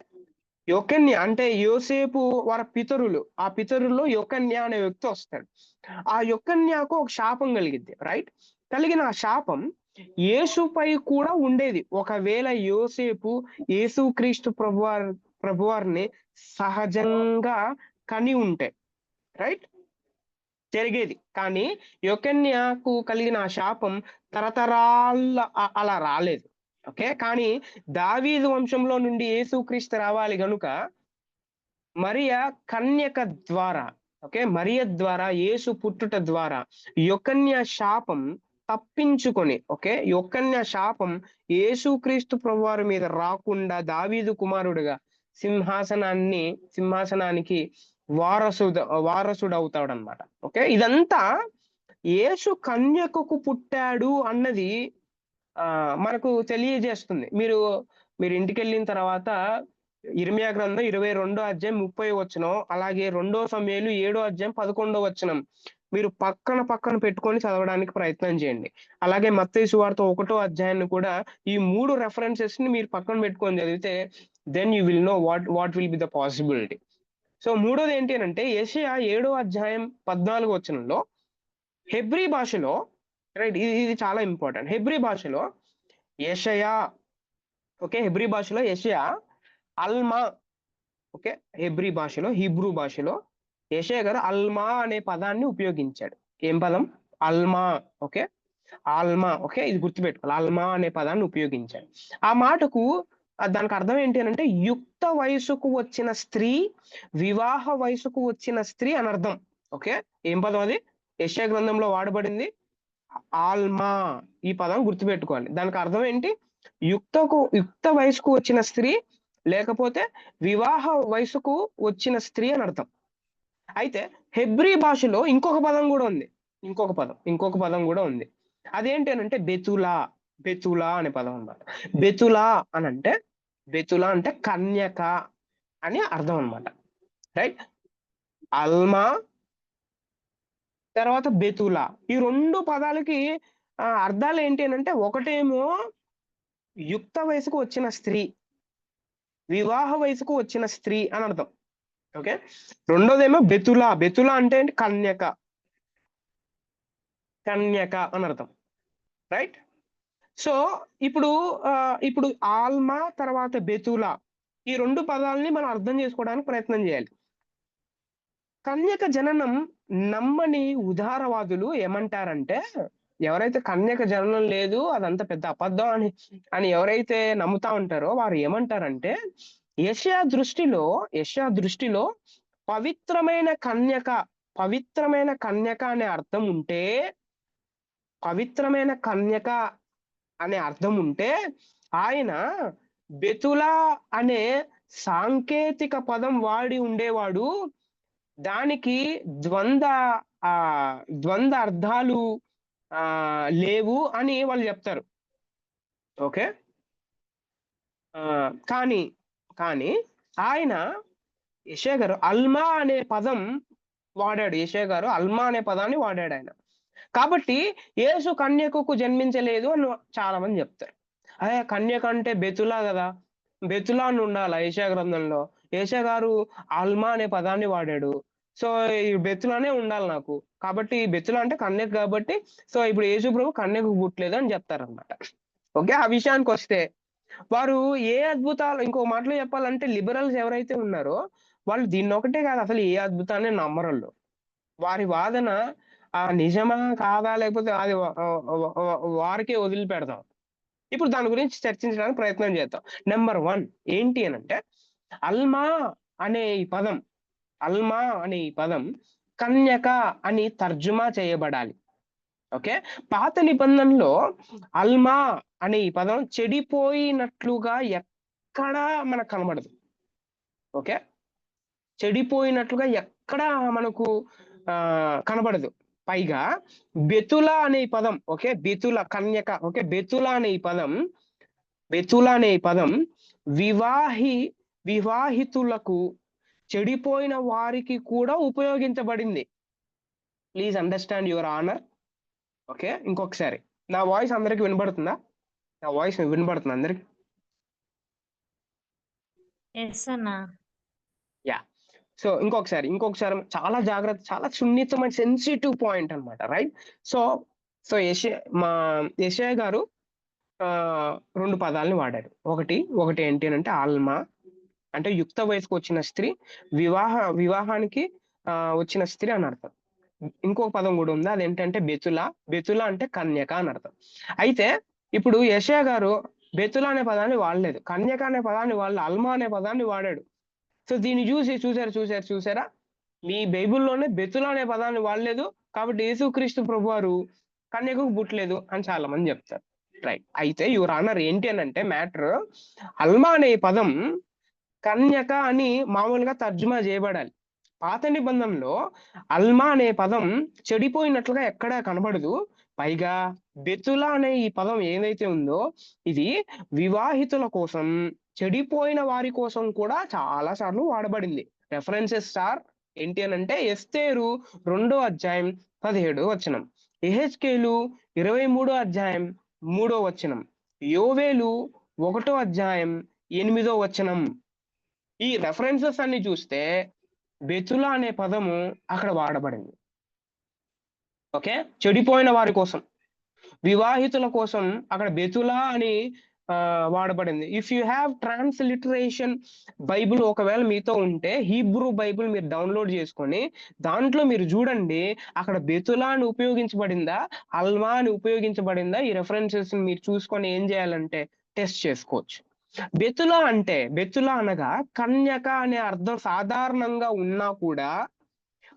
యొకన్య అంటే యోసేపు వారి పితరులు, ఆ పితరుల్లో యొకన్య అనే వ్యక్తి వస్తాడు. ఆ యొకన్యాకు ఒక శాపం కలిగిద్ది, రైట్? కలిగిన ఆ శాపం యేసుపై కూడా ఉండేది. ఒకవేళ యోసేపు యేసుక్రీస్తు ప్రభువారిని సహజంగా కని ఉంటే, రైట్, జరిగేది. కానీ యొకన్యాకు కలిగిన ఆ శాపం తరతరాల అలా రాలేదు, ఓకే. కానీ దావీదు వంశంలో నుండి యేసుక్రీస్తు రావాలి గనుక మరియ కన్యక ద్వారా, ఓకే, మరియ ద్వారా యేసు పుట్టుట ద్వారా యొకన్య శాపం తప్పించుకొని, ఓకే, యొకన్య శాపం యేసుక్రీస్తు ప్రభువారి మీద రాకుండా దావీదు కుమారుడుగా సింహాసనానికి వారసుడు అవుతాడనమాట. ఓకే, ఇదంతా యేసు కన్యకకు పుట్టాడు అన్నది మనకు తెలియజేస్తుంది. మీరు ఇంటికి వెళ్ళిన తర్వాత ఇర్మియా గ్రంథం 22వ అధ్యాయం 30వ వచనం, అలాగే 2 సమూయేలు 7వ అధ్యాయం 11వ వచనం మీరు పక్కన పెట్టుకొని చదవడానికి ప్రయత్నం చేయండి. అలాగే మత్తయి సువార్త 1వ అధ్యాయాన్ని కూడా ఈ 3 రెఫరెన్సెస్ ని మీరు పక్కన పెట్టుకొని చదివితే then you will know what will be the possibility. So మూడోది ఏంటి అంటే యెషయా 7వ అధ్యాయం 14వ వచనంలో హెబ్రీ భాషలో, రైట్, ఇది చాలా ఇంపార్టెంట్. హెబ్రీ భాషలో యెషయా, ఓకే, హెబ్రీ భాషలో యెషయా అల్మా, ఓకే, హెబ్రీ భాషలో, హీబ్రూ భాషలో యెషయా గారు అల్మా అనే పదాన్ని ఉపయోగించాడు. ఏం పదం? అల్మా. ఓకే, ఆల్మా. ఓకే, ఇది గుర్తుపెట్టుకోవాలి. అల్మా అనే పదాన్ని ఉపయోగించాడు. ఆ మాటకు దానికి అర్థం ఏంటి అనంటే యుక్త వయసుకు వచ్చిన స్త్రీ, వివాహ వయసుకు వచ్చిన స్త్రీ అని అర్థం. ఓకే, ఏం పదం అది? యెషయా గ్రంథంలో వాడబడింది ఆల్మా. ఈ పదం గుర్తుపెట్టుకోవాలి. దానికి అర్థం ఏంటి? యుక్త వయసుకు వచ్చిన స్త్రీ, లేకపోతే వివాహ వయసుకు వచ్చిన స్త్రీ అని అర్థం. అయితే హెబ్రీ భాషలో ఇంకొక పదం కూడా ఉంది. ఇంకొక పదం కూడా ఉంది. అదేంటి అనంటే బెతులా. బెతులా అనే పదం అన్నమాట. బెతులా అనంటే బెతులా అంటే కన్యక అని అర్థం అన్నమాట. రైట్? అల్మా తర్వాత బెతులా. ఈ 2 పదాలకి అర్థాలు ఏంటి అనంటే ఒకటేమో యుక్త వయసుకు వచ్చిన స్త్రీ, వివాహ వయసుకు వచ్చిన స్త్రీ అని అర్థం. ఓకే, రెండోదేమో బెతులా. బెతులా అంటే ఏంటి? కన్యక. కన్యక అని అర్థం. రైట్? సో ఇప్పుడు ఆల్మా తర్వాత బెతులా, ఈ 2 పదాలని మనం అర్థం చేసుకోవడానికి ప్రయత్నం చేయాలి. కన్యక జననం నమ్మని ఉదారవాదులు ఏమంటారంటే, ఎవరైతే కన్యక జననం లేదు అదంతా పెద్ద అబద్ధం అని ఎవరైతే నమ్ముతా ఉంటారో వారు ఏమంటారంటే, యెషయా దృష్టిలో పవిత్రమైన కన్యక, పవిత్రమైన కన్యక అనే అర్థం ఉంటే, పవిత్రమైన కన్యక అనే అర్థం ఉంటే ఆయన బెతులా అనే సాంకేతిక పదం వాడి ఉండేవాడు. దానికి ద్వంద్వ ద్వంద్వ అర్థాలు లేవు అని వాళ్ళు చెప్తారు. ఓకే, కానీ కానీ ఆయన యెషయా గారు అల్మా అనే పదం వాడాడు. యెషయా గారు అల్మా అనే పదాన్ని వాడాడు ఆయన. కాబట్టి యేసు కన్యకకు జన్మించలేదు అని చాలా మంది చెప్తారు. అదే కన్యక అంటే బెతులా కదా, బెతులా అని ఉండాలా యెషయా గ్రంథంలో. యెషయా గారు అల్మా అనే పదాన్ని వాడాడు. సో ఈ బెతులానే ఉండాలి నాకు. కాబట్టి బెతులా అంటే కన్యక కాబట్టి సో ఇప్పుడు యేసు ప్రభు కన్యకకు పుట్టలేదు అని చెప్తారన్నమాట. ఓకే, ఆ విషయానికి వస్తే వారు ఏ అద్భుతాలు, ఇంకో మాటలో చెప్పాలంటే లిబరల్స్ ఎవరైతే ఉన్నారో వాళ్ళు దీన్నొకటే కాదు అసలు ఏ అద్భుతాన్ని నమ్మరోళ్ళు. వారి వాదన నిజమా? కాదా? లేకపోతే అది వారికే వదిలిపెడదాం. ఇప్పుడు దాని గురించి చర్చించడానికి ప్రయత్నం చేద్దాం. నంబర్ 1 ఏంటి అనంటే అల్మా అనే ఈ పదం, అల్మా అనే ఈ పదం కన్యక అని తర్జుమా చేయబడాలి. ఓకే, పాత నిబంధనలో అల్మా అనే ఈ పదం చెడిపోయినట్లుగా ఎక్కడా మనకు కనబడదు. ఓకే, చెడిపోయినట్లుగా ఎక్కడా మనకు కనబడదు. పైగా బెతులా అనే ఈ పదం, ఓకే, బెతుల కన్యక, ఓకే, బెతులా అనే ఈ పదం వివాహితులకు, చెడిపోయిన వారికి కూడా ఉపయోగించబడింది. Please understand your honour. Okay, ఇంకొకసారి నా వాయిస్ అందరికి వినబడుతుందా? నా వాయిస్ వినబడుతుందా అందరికి? యా. సో ఇంకొకసారి చాలా జాగ్రత్త, చాలా సున్నితమైన సెన్సిటివ్ పాయింట్ అన్నమాట. రైట్? సో యెషయా గారు 2 పదాలని వాడారు. ఒకటి ఏంటి అనంటే ఆల్మా అంటే యుక్త వయసుకు వచ్చిన స్త్రీ, వివాహానికి వచ్చిన స్త్రీ అని అర్థం. ఇంకొక పదం కూడా ఉంది. అదేంటంటే బెతులా అంటే కన్యక అని అర్థం. అయితే ఇప్పుడు యెషయా గారు బెతులా అనే పదాన్ని వాడలేదు, కన్యక అనే పదాన్ని అల్మా అనే పదాన్ని వాడాడు. సో దీన్ని చూసారా? మీ బైబిల్లోనే బెతులా అనే పదాన్ని వాడలేదు, కాబట్టి యేసుక్రీస్తు ప్రభువారు కన్యకకు పుట్టలేదు అని చాలా మంది చెప్తారు. రైట్? అయితే యువర్ ఆనర్ ఏంటి అనంటే మ్యాటర్ అల్మా అనే పదం కన్యక అని మామూలుగా తర్జుమా చేయబడాలి. పాత నిబంధనలో అల్మా అనే పదం చెడిపోయినట్లుగా ఎక్కడా కనబడదు. పైగా బెతులా అనే ఈ పదం ఏదైతే ఉందో ఇది వివాహితుల కోసం, చెడిపోయిన వారి కోసం కూడా చాలా సార్లు వాడబడింది. రెఫరెన్సెస్ ఏంటి అనంటే ఎస్తేరు 2వ అధ్యాయం 17వ వచనం, యెహెజ్కేలు 23వ అధ్యాయం 3వ వచనం, యోవేలు 1వ అధ్యాయం 8వ వచనం. ఈ రెఫరెన్సెస్ అన్ని చూస్తే బెతులా అనే పదము అక్కడ వాడబడింది. ఓకే, చెడిపోయిన వారి కోసం, వివాహితుల కోసం అక్కడ బెతులా అని వాడబడింది. If you have transliteration Bible ఒకవేళ మీతో ఉంటే, హీబ్రూ బైబిల్ మీరు డౌన్‌లోడ్ చేసుకొని, దాంట్లో మీరు చూడండి, అక్కడ బెతులా అని ఉపయోగించబడిందా? అల్వా అని ఉపయోగించబడిందా? ఈ రెఫరెన్సెస్‌ని మీరు చూసుకొని ఏం చేయాలంటే టెస్ట్ చేసుకోవచ్చు. బెతులా అనగా కన్యక అనే అర్థం సాధారణంగా ఉన్నా కూడా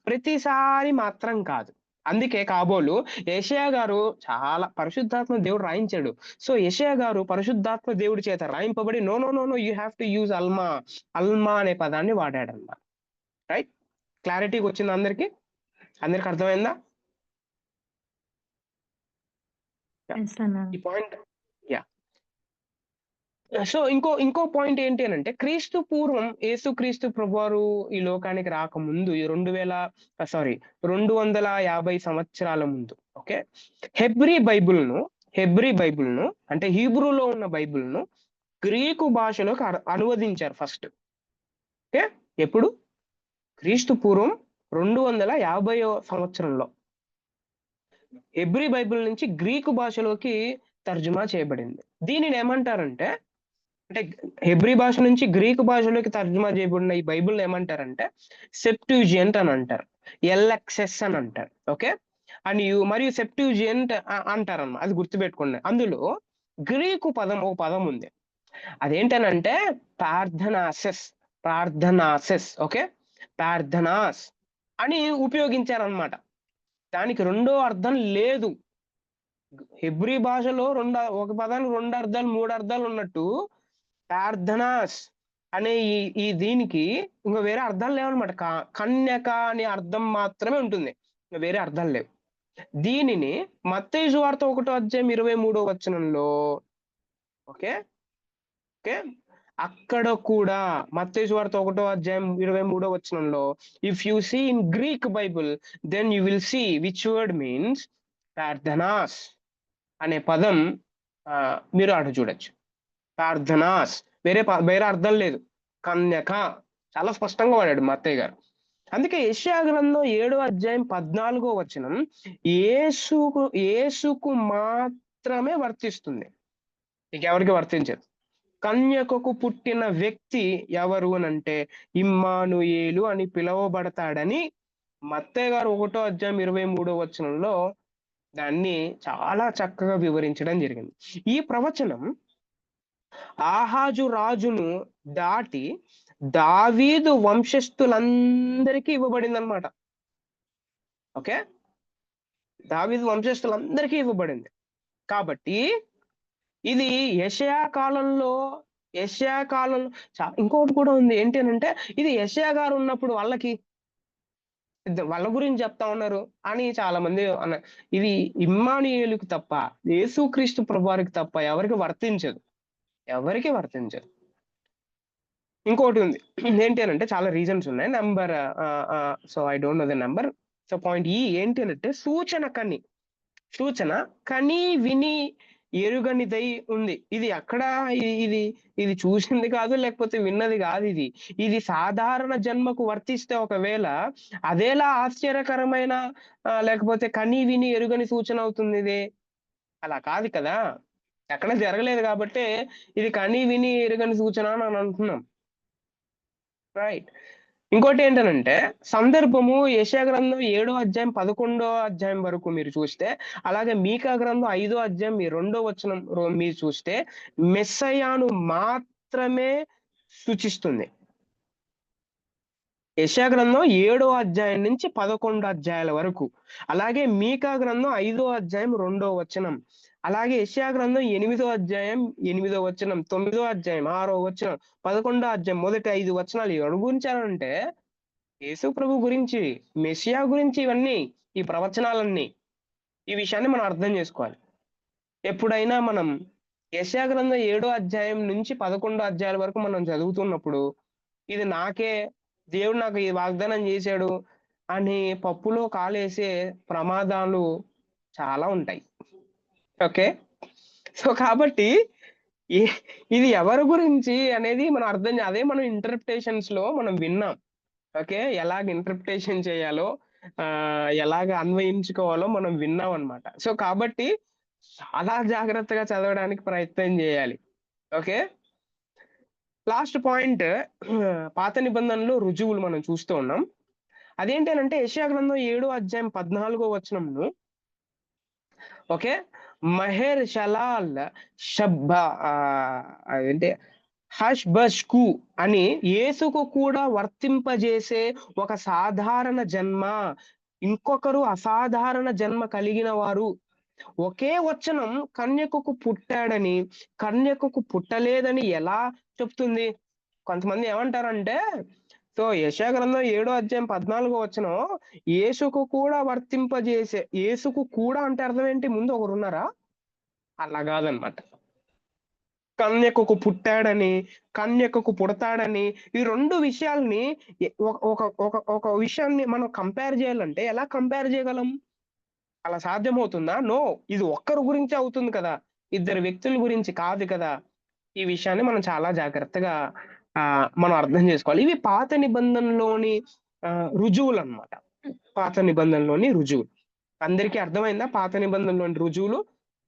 ప్రతిసారి మాత్రం కాదు. అందుకే కాబోలు యెషయా గారు చాలా పరిశుద్ధాత్మ దేవుడు రాయించాడు. సో, యెషయా గారు పరిశుద్ధాత్మ దేవుడి చేత రాయింపబడి no, no, no, no you have to use అల్మా, అల్మా అనే పదాన్ని వాడాడన్నమాట. రైట్? క్లారిటీగొచ్చిందా అందరికి? అందరికి అర్థమైందా? యాహ్! యెస్ అన్న. ఈ పాయింట్ యాహ్! సో, ఇంకో పాయింట్ ఏంటి అనంటే, క్రీస్తు పూర్వం యేసుక్రీస్తు ప్రభువారు ఈ లోకానికి రాకముందు ఈ 250 సంవత్సరాల ముందు. ఓకే. హెబ్రీ బైబిల్‌ను అంటే హీబ్రూలో ఉన్న బైబిల్‌ను గ్రీకు భాషలోకి అనువదించారు ఫస్ట్. ఓకే. ఎప్పుడు? క్రీస్తు పూర్వం 250 సంవత్సరంలో. హెబ్రీ బైబిల్ నుంచి గ్రీకు భాషలోకి తర్జుమా చేయబడింది. దీనిని ఏమంటారంటే, అంటే హెబ్రీ భాష నుంచి గ్రీకు భాషలోకి తర్జుమా చేయబడిన ఈ బైబిల్‌ని ఏమంటారంటే సెప్ట్యూజియంట్ అని అంటారు. ఎల్ఎక్స్ఎస్ అని అంటారు. ఓకే. మరియు సెప్ట్యూజియంట్ అంటారన్నమాట. అది గుర్తుపెట్టుకోండి. అందులో గ్రీకు ఒక పదం ఉంది. అదేంటనంటే ప్రార్థనాసెస్. ఓకే. ప్రార్థనాస్ అని ఉపయోగించారన్నమాట. దానికి రెండో అర్థం లేదు. హెబ్రీ భాషలో ఒక పదానికి 2 అర్థాలు, 3 అర్థాలు ఉన్నట్టు ప్రార్థనాస్ అనే దీనికి ఇంక వేరే అర్థాలు లేవన్నమాట. కన్యక అనే అర్థం మాత్రమే ఉంటుంది. ఇంక వేరే అర్థాలు లేవు. దీనిని మత్తయి సువార్త 1 అధ్యాయం 23 వచనంలో ఓకే. ఓకే. అక్కడ కూడా మత్తయి సువార్త 1 అధ్యాయం 23 వచనంలో if you see in Greek Bible then you will see which word means ప్రార్థనాస్ అనే పదం మీరు అటు చూడొచ్చు. ప్రార్థనాస్ వేరే అర్థం లేదు. కన్యక చాలా స్పష్టంగా వాడాడు మత్తయ్య గారు. అందుకే యెషయా గ్రంథం 7 అధ్యాయం 14 వచనం యేసుకు మాత్రమే వర్తిస్తుంది. ఇంకెవరికి వర్తించదు. కన్యకకు పుట్టిన వ్యక్తి ఎవరు అనంటే ఇమ్మానుయేలు అని పిలువబడతాడని మత్తయ్య గారు 1 అధ్యాయం 23 వచనంలో దాన్ని చాలా చక్కగా వివరించడం జరిగింది. ఈ ప్రవచనం ఆహాజు రాజును దాటి దావీదు వంశస్థులందరికీ ఇవ్వబడిందన్నమాట. ఓకే. దావీదు వంశస్థులందరికీ ఇవ్వబడింది. కాబట్టి ఇది యెషయా కాలంలో ఇంకొకటి కూడా ఉంది. ఏంటి అనంటే ఇది యెషయా గారు ఉన్నప్పుడు వాళ్ళ గురించి చెప్తా ఉన్నారు అని చాలా మంది అన్నారు. ఇది ఇమ్మానుయేలుకి తప్ప, యేసుక్రీస్తు ప్రభువారికి తప్ప ఎవరికి వర్తించదు. ఇంకోటి ఉంది. ఏంటి అనంటే చాలా రీజన్స్ ఉన్నాయి. So I don't know the number. So point ఏంటి అనంటే సూచన కని విని ఎరుగనిదై ఉంది. ఇది ఎక్కడ ఇది ఇది చూసింది కాదు, లేకపోతే విన్నది కాదు ఇది. ఇది సాధారణ జన్మకు వర్తిస్తే ఒకవేళ అదెలా ఆశ్చర్యకరమైన లేకపోతే కని విని ఎరుగని సూచన అవుతుంది ఇది? అలా కాదు కదా! ఎక్కడ జరగలేదు కాబట్టే ఇది కని విని ఎరుగని సూచన అని అంటున్నాం. రైట్. ఇంకోటేంటనంటే సందర్భము యెషయా గ్రంథం 7 అధ్యాయం 11 అధ్యాయం వరకు మీరు చూస్తే, అలాగే మీకా గ్రంథం 5 అధ్యాయం 2 వచనం మీరు చూస్తే మెస్సయ్యను మాత్రమే సూచిస్తుంది. యెషయా గ్రంథం 7 అధ్యాయం నుంచి 11 అధ్యాయాల వరకు. అలాగే మీకా గ్రంథం 5 అధ్యాయం 2 వచనం. అలాగే యెషయా గ్రంథం 8 అధ్యాయం 8 వచనం, 9 అధ్యాయం 6 వచనం, 11 అధ్యాయం మొదటి 5 వచనాలు ఎవరి గురించానంటే యేసు ప్రభు గురించి, మెస్సియా గురించి ఇవన్నీ, ఈ ప్రవచనాలన్నీ. ఈ విషయాన్ని మనం అర్థం చేసుకోవాలి. ఎప్పుడైనా మనం యెషయా గ్రంథం 7 అధ్యాయం నుంచి 11 అధ్యాయాల వరకు మనం చదువుతున్నప్పుడు, ఇది దేవుడు నాకు ఈ వాగ్దానం చేశాడు అని పప్పులో కాలేసే ప్రమాదాలు చాలా ఉంటాయి. ఓకే. సో, కాబట్టి ఇ ఇది ఎవరి గురించి అనేది మనం అదే మనం ఇంటర్ప్రిటేషన్స్‌లో మనం విన్నాం. ఓకే. ఎలాగ ఇంటర్ప్రిటేషన్ చేయాలో, ఎలాగ అన్వయించుకోవాలో మనం విన్నామన్నమాట. సో, కాబట్టి చాలా జాగ్రత్తగా చదవడానికి ప్రయత్నం చేయాలి. ఓకే. లాస్ట్ పాయింట్, పాత నిబంధనలో రుజువులు మనం చూస్తూ ఉన్నాం. అదేంటనంటే యెషయా గ్రంథం 7 అధ్యాయం 14 వచనంలో ఓకే. మహేర్ షలాల్ షబ్బా అదేంటి హష్బష్కు అని యేసుకు కూడా వర్తింపజేసే ఒక సాధారణ జన్మ, ఇంకొకరు అసాధారణ జన్మ కలిగిన వారు. ఒకే వచనం కన్యకకు పుట్టాడని, కన్యకకు పుట్టలేదని ఎలా చెప్తుంది? కొంతమంది ఏమంటారంటే, సో యెషయా గ్రంథం 7 అధ్యాయం 14 వచనం యేసుకు కూడా వర్తింపజేసే, యేసుకు కూడా అంటే అర్థం ఏంటి? ముందు ఒకరున్నారా? అలా కాదనమాట. కన్యకకు పుట్టాడని, కన్యకకు పుడతాడని, ఈ 2 విషయాల్ని ఒక ఒక ఒక ఒక విషయాన్ని మనం కంపేర్ చేయాలంటే ఎలా కంపేర్ చేయగలం? అలా సాధ్యమవుతుందా? నో. ఇది ఒక్కరి గురించే అవుతుంది కదా! ఇద్దరు వ్యక్తుల గురించి కాదు కదా! ఈ విషయాన్ని మనం చాలా జాగ్రత్తగా మనం అర్థం చేసుకోవాలి. ఇవి పాత నిబంధనలోని రుజువులనమాట. పాత నిబంధనలోని రుజువులు. అందరికీ అర్థమైందా పాత నిబంధనలోని రుజువులు?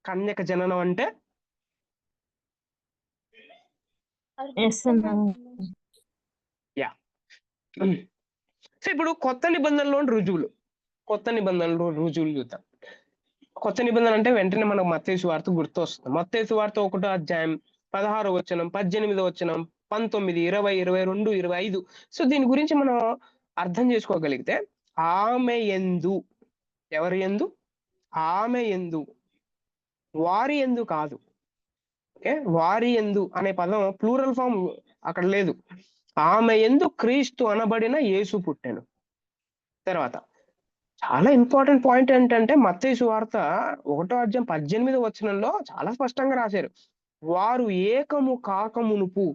కన్యక జననం అంటే? యెస్ అన్నా. యాహ్! సో, ఇప్పుడు కొత్త నిబంధనలోని రుజువులు. కొత్త నిబంధనలో రుజువులు చూద్దాం. కొత్త నిబంధన అంటే వెంటనే మనకు మత్తయి సువార్త గుర్తొస్తుంది. మత్తయి సువార్త 1 అధ్యాయం 16 వచనం, 18 వచనం, 19, 20, 22, 25. సో, దీని గురించి మనం అర్థం చేసుకోగలిగితే ఆమె యందు, ఎవరి యందు? ఆమె యందు, వారి యందు కాదు. ఓకే. వారి యందు అనే పదం ప్లూరల్ ఫార్మ్ అక్కడ లేదు. ఆమె యందు క్రీస్తు అనబడిన యేసు పుట్టెను. తర్వాత చాలా ఇంపార్టెంట్ పాయింట్ ఏంటంటే మత్తయి సువార్త 1 అధ్యాయం 18 వచనంలో చాలా స్పష్టంగా రాశారు. వారు ఏకము కాకమునుపు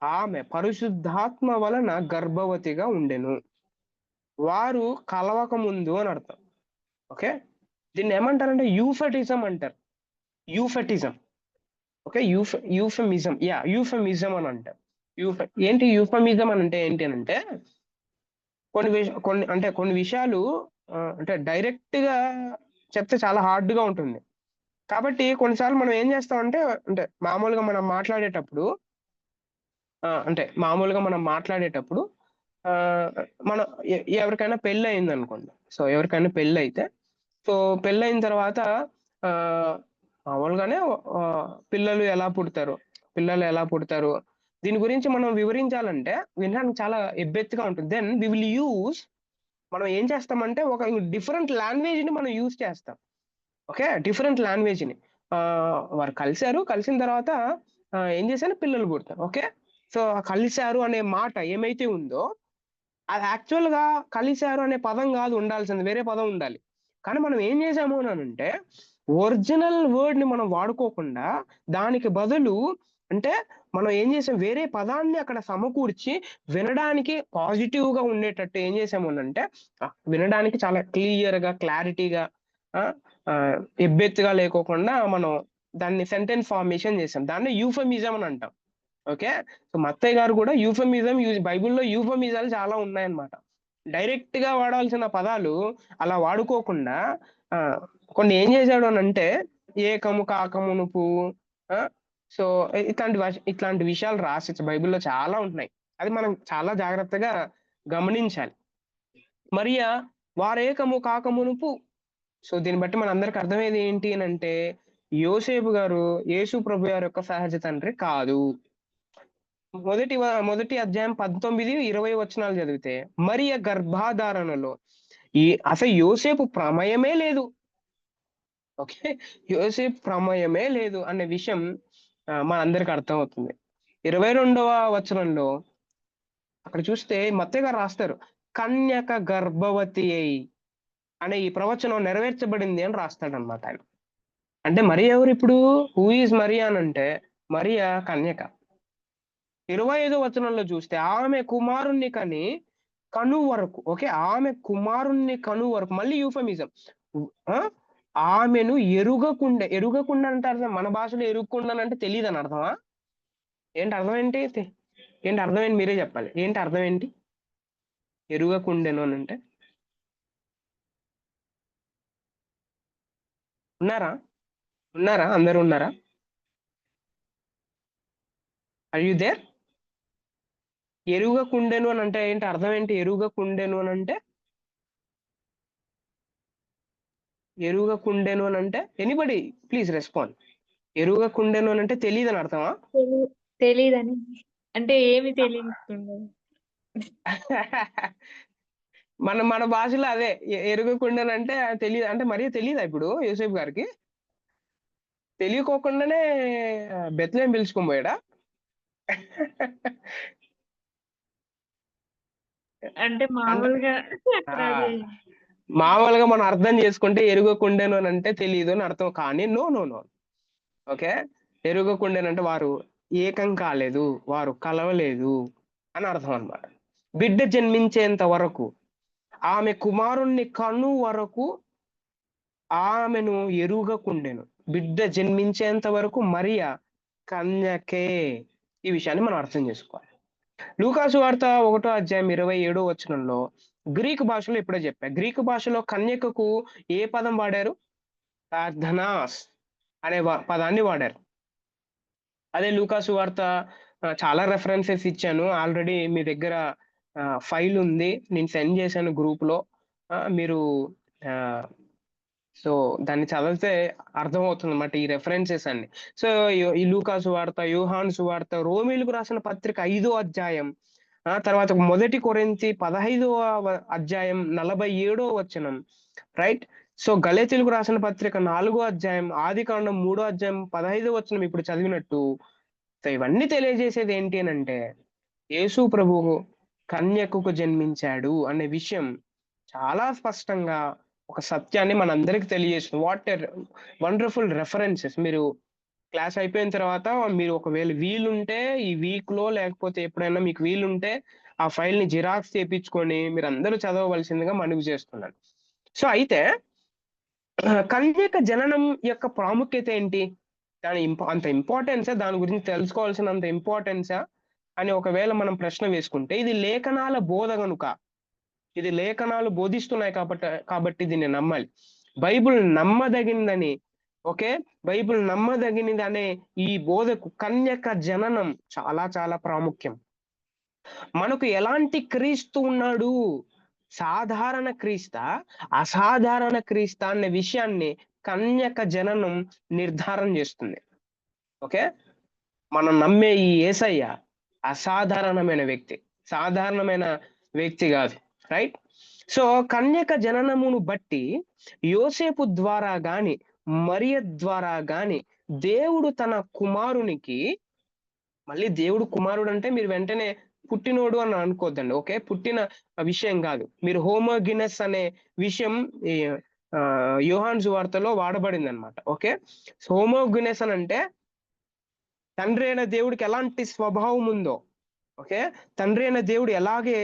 ఆమె పరిశుద్ధాత్మ వలన గర్భవతిగా ఉండెను. వారు కలవక ముందు అని అర్థం. ఓకే. దీన్ని ఏమంటారంటే యూఫెటిజం అంటారు. యూఫెటిజం. ఓకే. యూఫెమిజం. యాహ్! యూఫెమిజం అని అంటారు. ఏంటి యూఫెమిజం అని అంటే ఏంటి అనంటే కొన్ని విషయాలు అంటే డైరెక్ట్‌గా చెప్తే చాలా హార్డ్‌గా ఉంటుంది. కాబట్టి కొన్నిసార్లు మనం ఏం చేస్తామంటే అంటే మామూలుగా మనం మాట్లాడేటప్పుడు ఆహ్, మనం ఎవరికైనా పెళ్లయిందనుకోండి. సో, ఎవరికైనా పెళ్లయితే సో, పెళ్లయిన తర్వాత ఆహ్, మామూలుగానే పిల్లలు ఎలా పుడతారు? పిల్లలు ఎలా పుడతారు? దీని గురించి మనం వివరించాలంటే వినడానికి చాలా ఎబ్బెత్తుగా ఉంటుంది. దెన్ వి విల్ యూజ్ మనం ఏం చేస్తామంటే ఒక డిఫరెంట్ లాంగ్వేజ్‌ని మనం యూజ్ చేస్తాం. ఓకే. డిఫరెంట్ లాంగ్వేజ్‌ని. వారు కలిసారు. కలిసిన తర్వాత ఏం చేశారు? పిల్లలు పుడతారు. ఓకే. సో, కలిసారు అనే మాట ఏమైతే ఉందో అది యాక్చువల్‌గా కలిసారు అనే పదం గాదు ఉండాల్సింది. వేరే పదం ఉండాలి. కానీ మనం ఏం చేసాము అనంటే, ఒరిజినల్ వర్డ్‌ని మనం వాడుకోకుండా, దానికి బదులు అంటే మనం ఏం చేసాం, వేరే పదాన్ని అక్కడ సమకూర్చి వినడానికి పాజిటివ్‌గా ఉండేటట్టు ఏం చేసాము అనంటే, వినడానికి చాలా క్లియర్‌గా, క్లారిటీగా ఆ! ఎబ్బెత్తుగా లేకోకుండా మనం దాన్ని సెంటెన్స్ ఫార్మేషన్ చేసాం. దాన్ని యూఫెమిజం అని అంటాం. ఓకే. సో, మత్తయ్య గారు గూడా యూఫెమిజం బైబిల్‌లో యూఫెమిజాలు చాలా ఉన్నాయన్నమాట. డైరెక్ట్‌గా వాడాల్సిన పదాలు అలా వాడుకోకుండా ఆహ్, కొన్ని ఏం చేశాడు అనంటే, ఏకము కాకమునుపు ఆ! సో, ఇట్లాంటి విషయాలు రాసిచ్చు బైబిల్‌లో చాలా ఉంటున్నాయి. అది మనం చాలా జాగ్రత్తగా గమనించాలి. మరియ వారేకము కాకమునుపు సో, దీన్ని బట్టి మనందరికి అర్థమయ్యేది ఏంటి అనంటే, యోసేపు గారు యేసు ప్రభువారి యొక్క సహజ తండ్రి కాదు. మొదటి అధ్యాయం 19, 20 వచనాలు చదివితే, మరియ గర్భాధారణలో ఈ అసలు యోసేపు ప్రమేయమే లేదు. ఓకే. యోసేపు ప్రమేయమే లేదు అనే విషయం మనందరికి అర్థమవుతుంది. 22వ వచనంలో అక్కడ చూస్తే మత్తయి గారు రాస్తారు. కన్యక గర్భవతి అయి అనే ఈ ప్రవచనం నెరవేర్చబడింది అని రాస్తాడన్నమాట ఆయన. అంటే మరియ ఎవరిప్పుడు? హూ ఈజ్ మరియ అనంటే మరియ కన్యక. 25 వచనంలో చూస్తే ఆమె కుమారుణ్ణి కని కనువరకు ఓకే. ఆమె కుమారుణ్ణి కనువరకు మళ్ళీ యూఫెమిజం. ఆ! ఆమెను ఎరుగకుండా అంటే అర్థం మన భాషలో ఎరుగకుండానంటే తెలీదని అర్థమా? ఏంటి అర్థం ఏంటి? ఏంటి అర్థం ఏంటి మీరే చెప్పాలి. ఏంటి అర్థం ఏంటి? ఎరుగకుండెను అనంటే? ఉన్నారా? ఉన్నారా? అందరూ ఉన్నారా? Are you there? ఎరుగకుండెను అని అంటే ఏంటి, అర్థం ఏంటి? ఎరుగకుండెను అని అంటే, ఎరుగకుండెను అని అంటే ఎనీబడి ప్లీజ్ రెస్పాండ్. ఎరుగకుండెను అని అంటే తెలియదని అర్థమా? తెలీదని. అంటే ఏమి తెలియకుండా. మన మన భాషలో అదే ఎరుగకుండెను అంటే తెలియదు అంటే, మరీ తెలియదా ఇప్పుడు యూసేఫ్ గారికి? తెలియకోకుండానే బెత్లెహేం పిలుచుకొని పోయాడా? అంటే అంటే మామూలుగా అక్కడ ఆ, అది మామూలుగా మనం అర్థం చేసుకుంటే ఎరుగకుండెను అని అంటే తెలియదు అని అర్థం. కానీ నో నో నో, ఓకే, ఎరుగకుండెనంటే వారు ఏకం కాలేదు, వారు కలవలేదు అని అర్థం అన్నమాట. బిడ్డ జన్మించేంత వరకు, ఆమె కుమారుణ్ణి కను వరకు ఆమెను ఎరుగకుండెను. బిడ్డ జన్మించేంత వరకు మరియ కన్యకే. ఈ విషయాన్ని మనం అర్థం చేసుకోవాలి. లూకాసు వార్త 1:27 గ్రీకు భాషలో ఇప్పుడే చెప్పా. గ్రీకు భాషలో కన్యకకు ఏ పదం వాడారు? ప్రార్థనాస్ అనే పదాన్ని వాడారు. అదే లూకాసు వార్త చాలా రెఫరెన్సెస్ ఇచ్చాను ఆల్రెడీ. మీ దగ్గర ఫైల్ ఉంది, నేను సెండ్ చేశాను గ్రూప్ లో. మీరు సో దాన్ని చదివితే అర్థమవుతుంది అన్నమాట ఈ రెఫరెన్సెస్ అన్ని. సో ఈ లూకాసు వార్త, యోహాను సువార్త, రోమీలకు రాసిన పత్రిక 5వ అధ్యాయం, తర్వాత మొదటి కొరింథీ 15వ అధ్యాయం 47వ వచనం, రైట్. సో గలతీయులకు రాసిన పత్రిక 4వ అధ్యాయం, ఆదికాండం 3వ అధ్యాయం 15వ వచనం ఇప్పుడు చదివినట్టు. సో ఇవన్నీ తెలియజేసేది ఏంటి అని అంటే, యేసు ప్రభువు కన్యకకు జన్మించాడు అనే విషయం చాలా స్పష్టంగా ఒక సత్యాన్ని మనందరికి తెలియజేస్తుంది. What wonderful references. మీరు క్లాస్ అయిపోయిన తర్వాత మీరు ఒకవేళ వీలుంటే ఈ వీక్ లో లేకపోతే ఎప్పుడైనా మీకు వీలుంటే ఆ ఫైల్ ని జిరాక్స్ చేపించుకొని మీరు అందరూ చదవవలసిందిగా మనవి చేస్తున్నాను. సో అయితే కన్యక జననం యొక్క ప్రాముఖ్యత ఏంటి? అంత ఇంపార్టెన్సా, దాని గురించి తెలుసుకోవాల్సినంత ఇంపార్టెన్సా అని ఒకవేళ మనం ప్రశ్న వేసుకుంటే, ఇది లేఖనాల బోధ గనుక, ఇది లేఖనాలు బోధిస్తున్నాయి కాబట్టి దీన్ని నమ్మాలి. బైబిల్ నమ్మదగినదని, ఓకే, బైబిల్ నమ్మదగినది అనే ఈ బోధకు కన్యక జననం చాలా చాలా ప్రాముఖ్యం. మనకు ఎలాంటి క్రీస్తు ఉన్నాడు? సాధారణ క్రీస్తా, అసాధారణ క్రీస్తా అనే విషయాన్ని కన్యక జననం నిర్ధారణ చేస్తుంది. ఓకే, మనం నమ్మే ఈ యేసయ్య అసాధారణమైన వ్యక్తి, సాధారణమైన వ్యక్తి కాదు, రైట్. సో కన్యక జననమును బట్టి యోసేపు ద్వారా గాని మరియ ద్వారా గాని దేవుడు తన కుమారునికి, మళ్ళీ దేవుడు కుమారుడు అంటే మీరు వెంటనే పుట్టినోడు అని అనుకోద్దండి, ఓకే, పుట్టిన విషయం కాదు. మీరు హోమోగినస్ అనే విషయం ఈ యోహాను సువార్తలో వాడబడింది అనమాట. ఓకే, హోమోగినస్ అని అంటే తండ్రి అయిన దేవుడికి ఎలాంటి స్వభావం ఉందో, ఓకే, తండ్రి అయిన దేవుడు ఎలాగే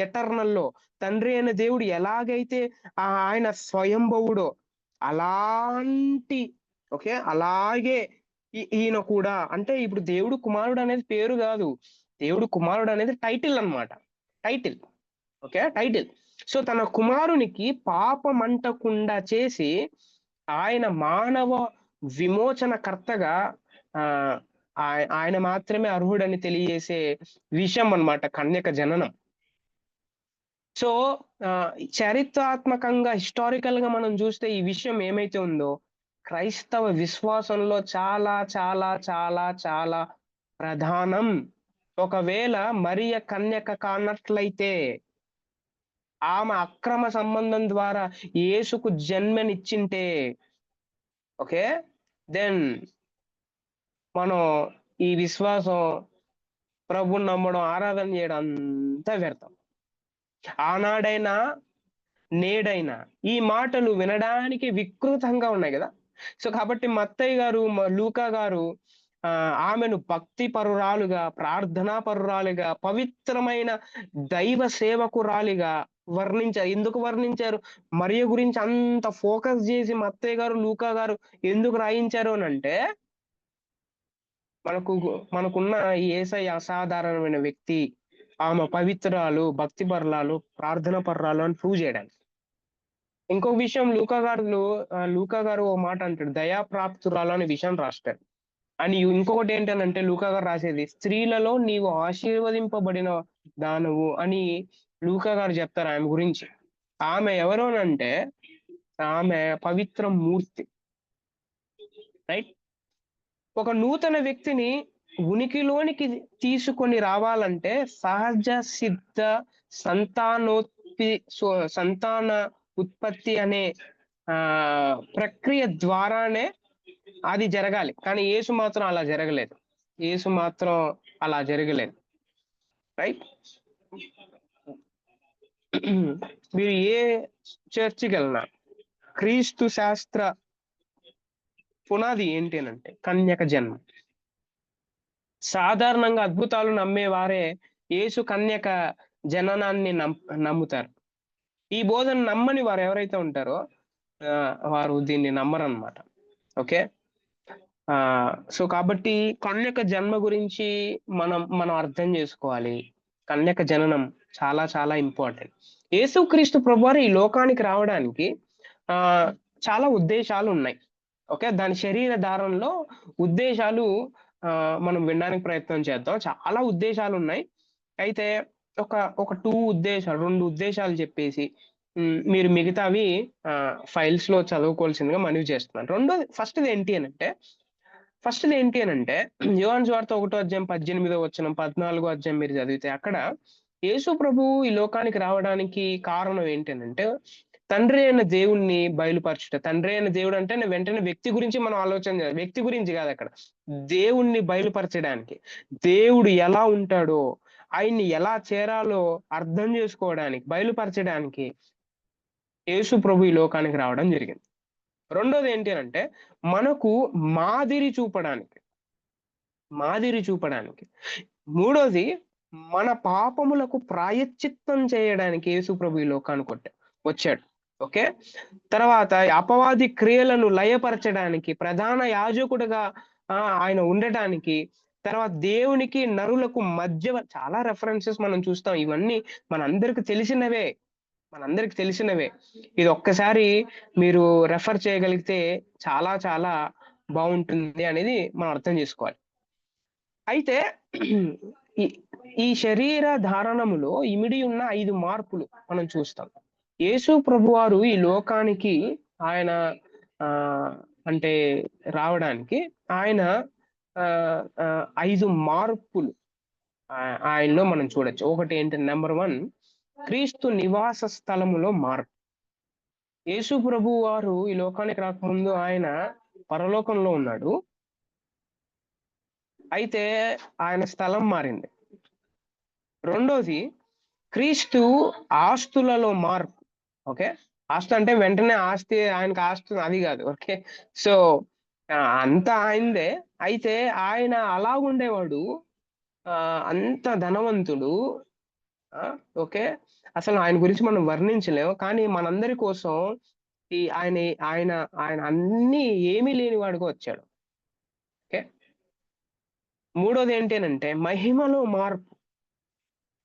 ఎటర్నల్లో, తండ్రి అయిన దేవుడు ఎలాగైతే ఆయన స్వయంభవుడో అలాంటి, ఓకే, అలాగే ఈయన కూడా. అంటే ఇప్పుడు దేవుడు కుమారుడు అనేది పేరు కాదు, దేవుడు కుమారుడు అనేది టైటిల్ అన్నమాట, టైటిల్, ఓకే, టైటిల్. సో తన కుమారునికి పాపమంటకుండా చేసి ఆయన మానవ విమోచనకర్తగా ఆ ఆయన మాత్రమే అర్హుడని తెలియజేసే విషయం అన్నమాట కన్యక జననం. సో చరిత్రాత్మకంగా హిస్టారికల్ గా మనం చూస్తే ఈ విషయం ఏమైతే ఉందో క్రైస్తవ విశ్వాసంలో చాలా చాలా చాలా చాలా ప్రధానం. ఒకవేళ మరియ కన్యక కానట్లయితే, ఆమె అక్రమ సంబంధం ద్వారా యేసుకు జన్మనిచ్చింటే, ఓకే, దెన్ మనం ఈ విశ్వాసం, ప్రభుని నమ్మడం, ఆరాధన చేయడం అంతా వ్యర్థం. ఆనాడైనా నేడైనా ఈ మాటలు వినడానికి వికృతంగా ఉన్నాయి కదా. సో కాబట్టి మత్తయ్య గారు, లూకా గారు ఆమెను భక్తి పరురాలుగా, ప్రార్థనా పరురాలుగా, పవిత్రమైన దైవ సేవకురాలిగా వర్ణించారు. ఎందుకు వర్ణించారు? మరియ గురించి అంత ఫోకస్ చేసి మత్తయ్య గారు, లూకా గారు ఎందుకు రాయించారు అని అంటే, మనకున్న ఈ యేసయ్య అసాధారణమైన వ్యక్తి, ఆమె పవిత్రాలు, భక్తి పరురాలు, ప్రార్థన పరురాలు అని ప్రూవ్ చేయడానికి. ఇంకో విషయం లూకా గారు ఓ మాట అంటాడు, దయాప్రాప్తురాలు అనే విషయం రాస్తాడు. అని ఇంకొకటి ఏంటనంటే లూకా గారు రాసేది, స్త్రీలలో నీవు ఆశీర్వదింపబడిన దానవు అని లూకా గారు చెప్తారు ఆమె గురించి. ఆమె ఎవరు అంటే ఆమె పవిత్ర మూర్తి, రైట్? ఒక నూతన వ్యక్తిని ఉనికిలోనికి తీసుకొని రావాలంటే సహజ సిద్ధ సంతాన ఉత్పత్తి అనే ప్రక్రియ ద్వారానే అది జరగాలి. కానీ యేసు మాత్రం అలా జరగలేదు. యేసు మాత్రం అలా జరగలేదు, రైట్? మీరు ఏ చర్చికి వెళ్ళినా క్రీస్తు శాస్త్ర పునాది ఏంటి అనంటే కన్యక జన్మ. సాధారణంగా అద్భుతాలు నమ్మేవారే యేసు కన్యక జననాన్ని నమ్ముతారు. ఈ బోధన నమ్మని వారు ఎవరైతే ఉంటారో వారు దీన్ని నమ్మరన్నమాట. ఓకే. సో కాబట్టి కన్యక జన్మ గురించి మనం అర్థం చేసుకోవాలి. కన్యక జననం చాలా చాలా ఇంపార్టెంట్. యేసుక్రీస్తు ప్రభువారు ఈ లోకానికి రావడానికి చాలా ఉద్దేశాలు ఉన్నాయి. ఓకే. దాని శరీర ధారణలో ఉద్దేశాలు మనం వినడానికి ప్రయత్నం చేద్దాం. చాలా ఉద్దేశాలు ఉన్నాయి. అయితే ఒక 2 ఉద్దేశాలు చెప్పేసి మీరు మిగతావి ఫైల్స్ లో చదువుకోవాల్సిందిగా మనవి చేస్తున్నాను. ఫస్ట్‌ది ఏంటి అనంటే యోహాను సువార్త 1వ అధ్యాయం 18వ వచనం, 14వ అధ్యాయం మీరు చదివితే అక్కడ యేసు ప్రభువు ఈ లోకానికి రావడానికి కారణం ఏంటి అనంటే తండ్రి అయిన దేవుణ్ణి బయలుపరచుట. తండ్రి అయిన దేవుడు అంటే వెంటనే వ్యక్తి గురించి మనం ఆలోచన చేయాలి. వ్యక్తి గురించి కాదు, అక్కడ దేవుణ్ణి బయలుపరచడానికి, దేవుడు ఎలా ఉంటాడో ఆయన్ని ఎలా చేరాలో అర్థం చేసుకోవడానికి, బయలుపరచడానికి యేసు ప్రభు ఈ లోకానికి రావడం జరిగింది. రెండోది ఏంటి అంటే మనకు మాదిరి చూపడానికి. మూడోది మన పాపములకు ప్రాయశ్చిత్తం చేయడానికి యేసు ప్రభు ఈ లోకానికి వచ్చాడు. ఓకే. తర్వాత అపవాది క్రియలను లయపరచడానికి, ప్రధాన యాజకుడిగా ఆయన ఉండటానికి, తర్వాత దేవునికి నరులకు మధ్య చాలా రెఫరెన్సెస్ మనం చూస్తాం. ఇవన్నీ మనందరికి తెలిసినవే. ఇది ఒక్కసారి మీరు రెఫర్ చేయగలిగితే చాలా చాలా బాగుంటుంది అనేది మనం అర్థం చేసుకోవాలి. అయితే ఈ శరీర ధారణములో ఇమిడి ఉన్న 5 మార్పులు మనం చూస్తాం. యేసు ప్రభువారు ఈ లోకానికి ఆయన అంటే రావడానికి ఆయన 5 మార్పులు ఆయనలో మనం చూడొచ్చు. ఒకటి ఏంటి, నెంబర్ 1 క్రీస్తు నివాస స్థలములో మార్పు. యేసు ప్రభు వారు ఈ లోకానికి రాకముందు ఆయన పరలోకంలో ఉన్నాడు. అయితే ఆయన స్థలం మారింది. రెండోది క్రీస్తు ఆస్తులలో మార్పు. ఓకే. ఆస్తి అంటే వెంటనే ఆయనకు ఆస్తి అది కాదు. ఓకే. సో అంతా ఆయనదే. అయితే ఆయన అలా ఉండేవాడు, అంత ధనవంతుడు. ఓకే. అసలు ఆయన గురించి మనం వర్ణించలేము. కానీ మనందరి కోసం ఆయన అన్ని ఏమీ లేని వాడుగా వచ్చాడు. ఓకే. మూడోది ఏంటి అంటే మహిమలో మార్పు.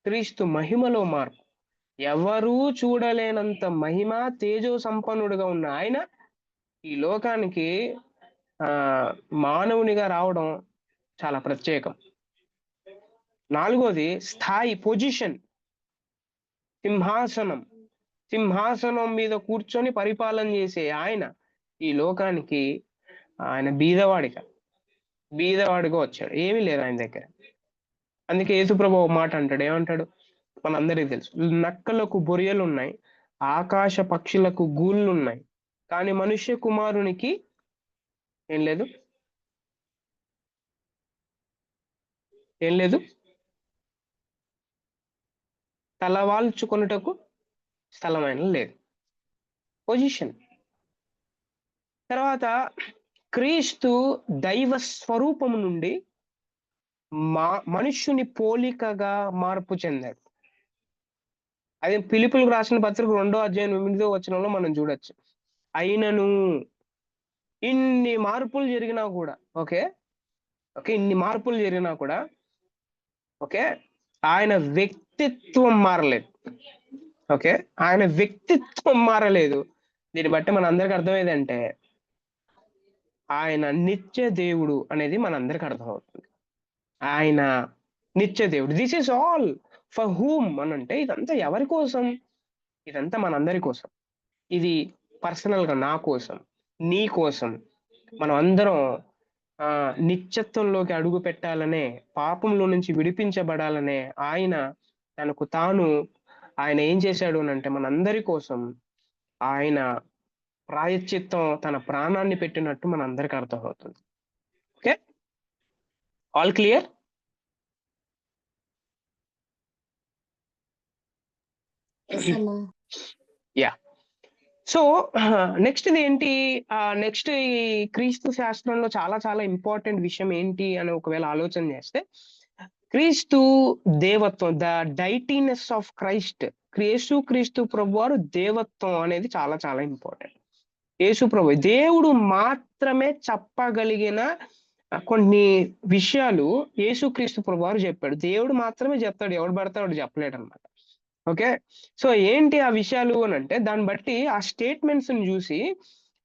క్రీస్తు మహిమలో మార్పు. ఎవరూ చూడలేనంత మహిమ తేజో సంపన్నుడుగా ఉన్న ఆయన ఈ లోకానికి మానవునిగా రావడం చాలా ప్రత్యేకం. నాలుగోది స్థాయి, పొజిషన్, సింహాసనం మీద కూర్చొని పరిపాలన చేసే ఆయన ఈ లోకానికి ఆయన బీదవాడిగా వచ్చాడు. ఏమీ లేదు ఆయన దగ్గర. అందుకే యేసుప్రభు ఒక మాట అంటాడు. ఏమంటాడు? మనందరికీ తెలుసు. నక్కలకు బొరియలు ఉన్నాయి, ఆకాశ పక్షులకు గూళ్ళు ఉన్నాయి, కానీ మనుష్య కుమారునికి ఏం లేదు, తలవాల్చుకొనుటకు స్థలమైన లేదు. పొజిషన్. తర్వాత క్రీస్తు దైవ స్వరూపము నుండి మనుష్యుని పోలికగా మార్పు చెందాడు. అది ఫిలిప్పీయులకు రాసిన పత్రిక 2వ అధ్యాయం 8వ వచనంలో మనం చూడొచ్చు. అయినను ఇన్ని మార్పులు జరిగినా కూడా ఓకే, ఆయన వ్యక్తిత్వం మారలేదు. ఓకే. ఆయన వ్యక్తిత్వం మారలేదు. దీన్ని బట్టి మన అందరికి అర్థమైందంటే ఆయన నిత్య దేవుడు అనేది మనందరికి అర్థమవుతుంది. ఆయన నిత్య దేవుడు. This is all for whom అని అంటే ఇదంతా ఎవరి కోసం? ఇదంతా మనందరి కోసం. ఇది పర్సనల్ గా నా కోసం, నీ కోసం, మనం అందరం నిత్యత్వంలోకి అడుగు పెట్టాలనే, పాపంలో నుంచి విడిపించబడాలనే ఆయన తనకు తాను ఆయన ఏం చేశాడు అని అంటే మనందరి కోసం ఆయన ప్రాయశ్చిత్తం తన ప్రాణాన్ని పెట్టినట్టు మనందరికి అర్థమవుతుంది. Okay, all clear? Yeah. So next ఏంటి? నెక్స్ట్ ఈ క్రీస్తు శాస్త్రంలో చాలా చాలా ఇంపార్టెంట్ విషయం ఏంటి అని ఒకవేళ ఆలోచన చేస్తే, క్రీస్తు దేవత్వం, ద డైటీనెస్ ఆఫ్ క్రైస్ట్, క్రీస్తు ప్రభువారు దేవత్వం అనేది చాలా చాలా ఇంపార్టెంట్. యేసు ప్రభు దేవుడు మాత్రమే చెప్పగలిగిన కొన్ని విషయాలు యేసుక్రీస్తు ప్రభువారు చెప్పాడు. దేవుడు మాత్రమే చెప్తాడు, ఎవడు పడతాడు చెప్పలేడు అనమాట. ఓకే, సో ఏంటి ఆ విషయాలు అని అంటే దాన్ని బట్టి ఆ స్టేట్మెంట్స్ ని చూసి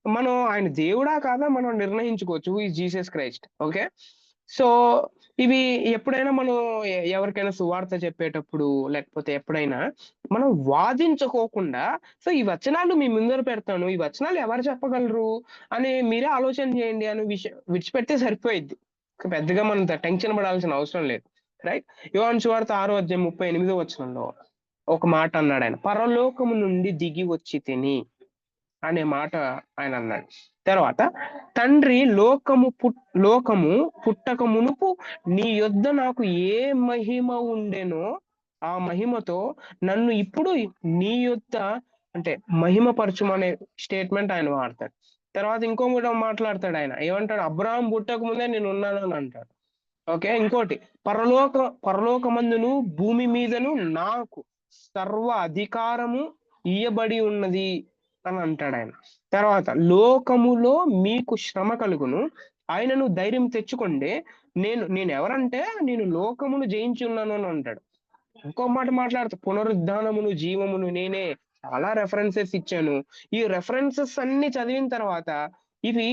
మనం ఆయన దేవుడా కాదా మనం నిర్ణయించుకోవచ్చు who is Jesus Christ. Okay, so ఇవి ఎప్పుడైనా మనం ఎవరికైనా సువార్త చెప్పేటప్పుడు లేకపోతే ఎప్పుడైనా మనం వాదించుకోకుండా, సో ఈ వచనాలు మీ ముందర పెడతాను, ఈ వచనాలు ఎవరు చెప్పగలరు అని మీరే ఆలోచన చేయండి అని విషయం విడిచిపెడితే సరిపోయిద్ది. పెద్దగా మనం టెన్షన్ పడాల్సిన అవసరం లేదు. రైట్, యోహాను సువార్త 6:38 వచనంలో ఒక మాట అన్నాడు ఆయన, పరలోకము నుండి దిగి వచ్చి తిని అనే మాట ఆయన అన్నాడు. తర్వాత తండ్రి లోకము పుట్టక మునుపు నీ యొద్ద నాకు ఏ మహిమ ఉండెనో ఆ మహిమతో నన్ను ఇప్పుడు నీ యొద్ద అంటే మహిమపరచుమనే స్టేట్మెంట్ ఆయన వాడతాడు. తర్వాత ఇంకో కూడా మాట్లాడతాడు ఆయన, ఏమంటాడు? అబ్రహాం పుట్టక ముందే నేను ఉన్నాను అని అంటాడు. ఓకే, ఇంకోటి పరలోకమందును భూమి మీదను నాకు సర్వ అధికారము ఇయ్యబడి ఉన్నది అని అంటాడు ఆయన. తర్వాత లోకములో మీకు శ్రమ కలుగును, ఆయనను ధైర్యం తెచ్చుకోండి, నేను ఎవరంటే నేను లోకమును జయించి ఉన్నాను అని అంటాడు. ఇంకో మాట మాట్లాడుతూ పునరుద్ధానమును జీవమును నేనే, చాలా రెఫరెన్సెస్ ఇచ్చాను. ఈ రెఫరెన్సెస్ అన్ని చదివిన తర్వాత ఇవి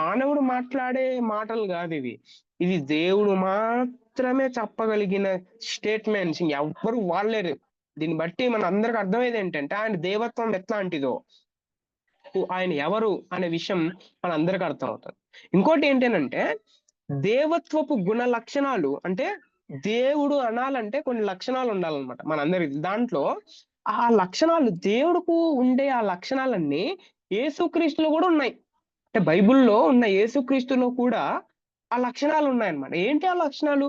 మానవుడు మాట్లాడే మాటలు కాదు, ఇది దేవుడు మాత్రమే చెప్పగలిగిన స్టేట్మెంట్స్, ఎవ్వరు వాడలేరు. దీన్ని బట్టి మన అందరికి అర్థమయ్యేది ఏంటంటే ఆయన దేవత్వం ఎట్లాంటిదో, ఆయన ఎవరు అనే విషయం మన అందరికి అర్థమవుతుంది. ఇంకోటి ఏంటంటే దేవత్వపు గుణ లక్షణాలు, అంటే దేవుడు అనాలంటే కొన్ని లక్షణాలు ఉండాలన్నమాట మనందరికి. దాంట్లో ఆ లక్షణాలు దేవుడుకు ఉండే ఆ లక్షణాలన్నీ యేసుక్రీస్తులో కూడా ఉన్నాయి. అంటే బైబిల్లో ఉన్న యేసుక్రీస్తులో కూడా ఆ లక్షణాలు ఉన్నాయన్నమాట. ఏంటి ఆ లక్షణాలు?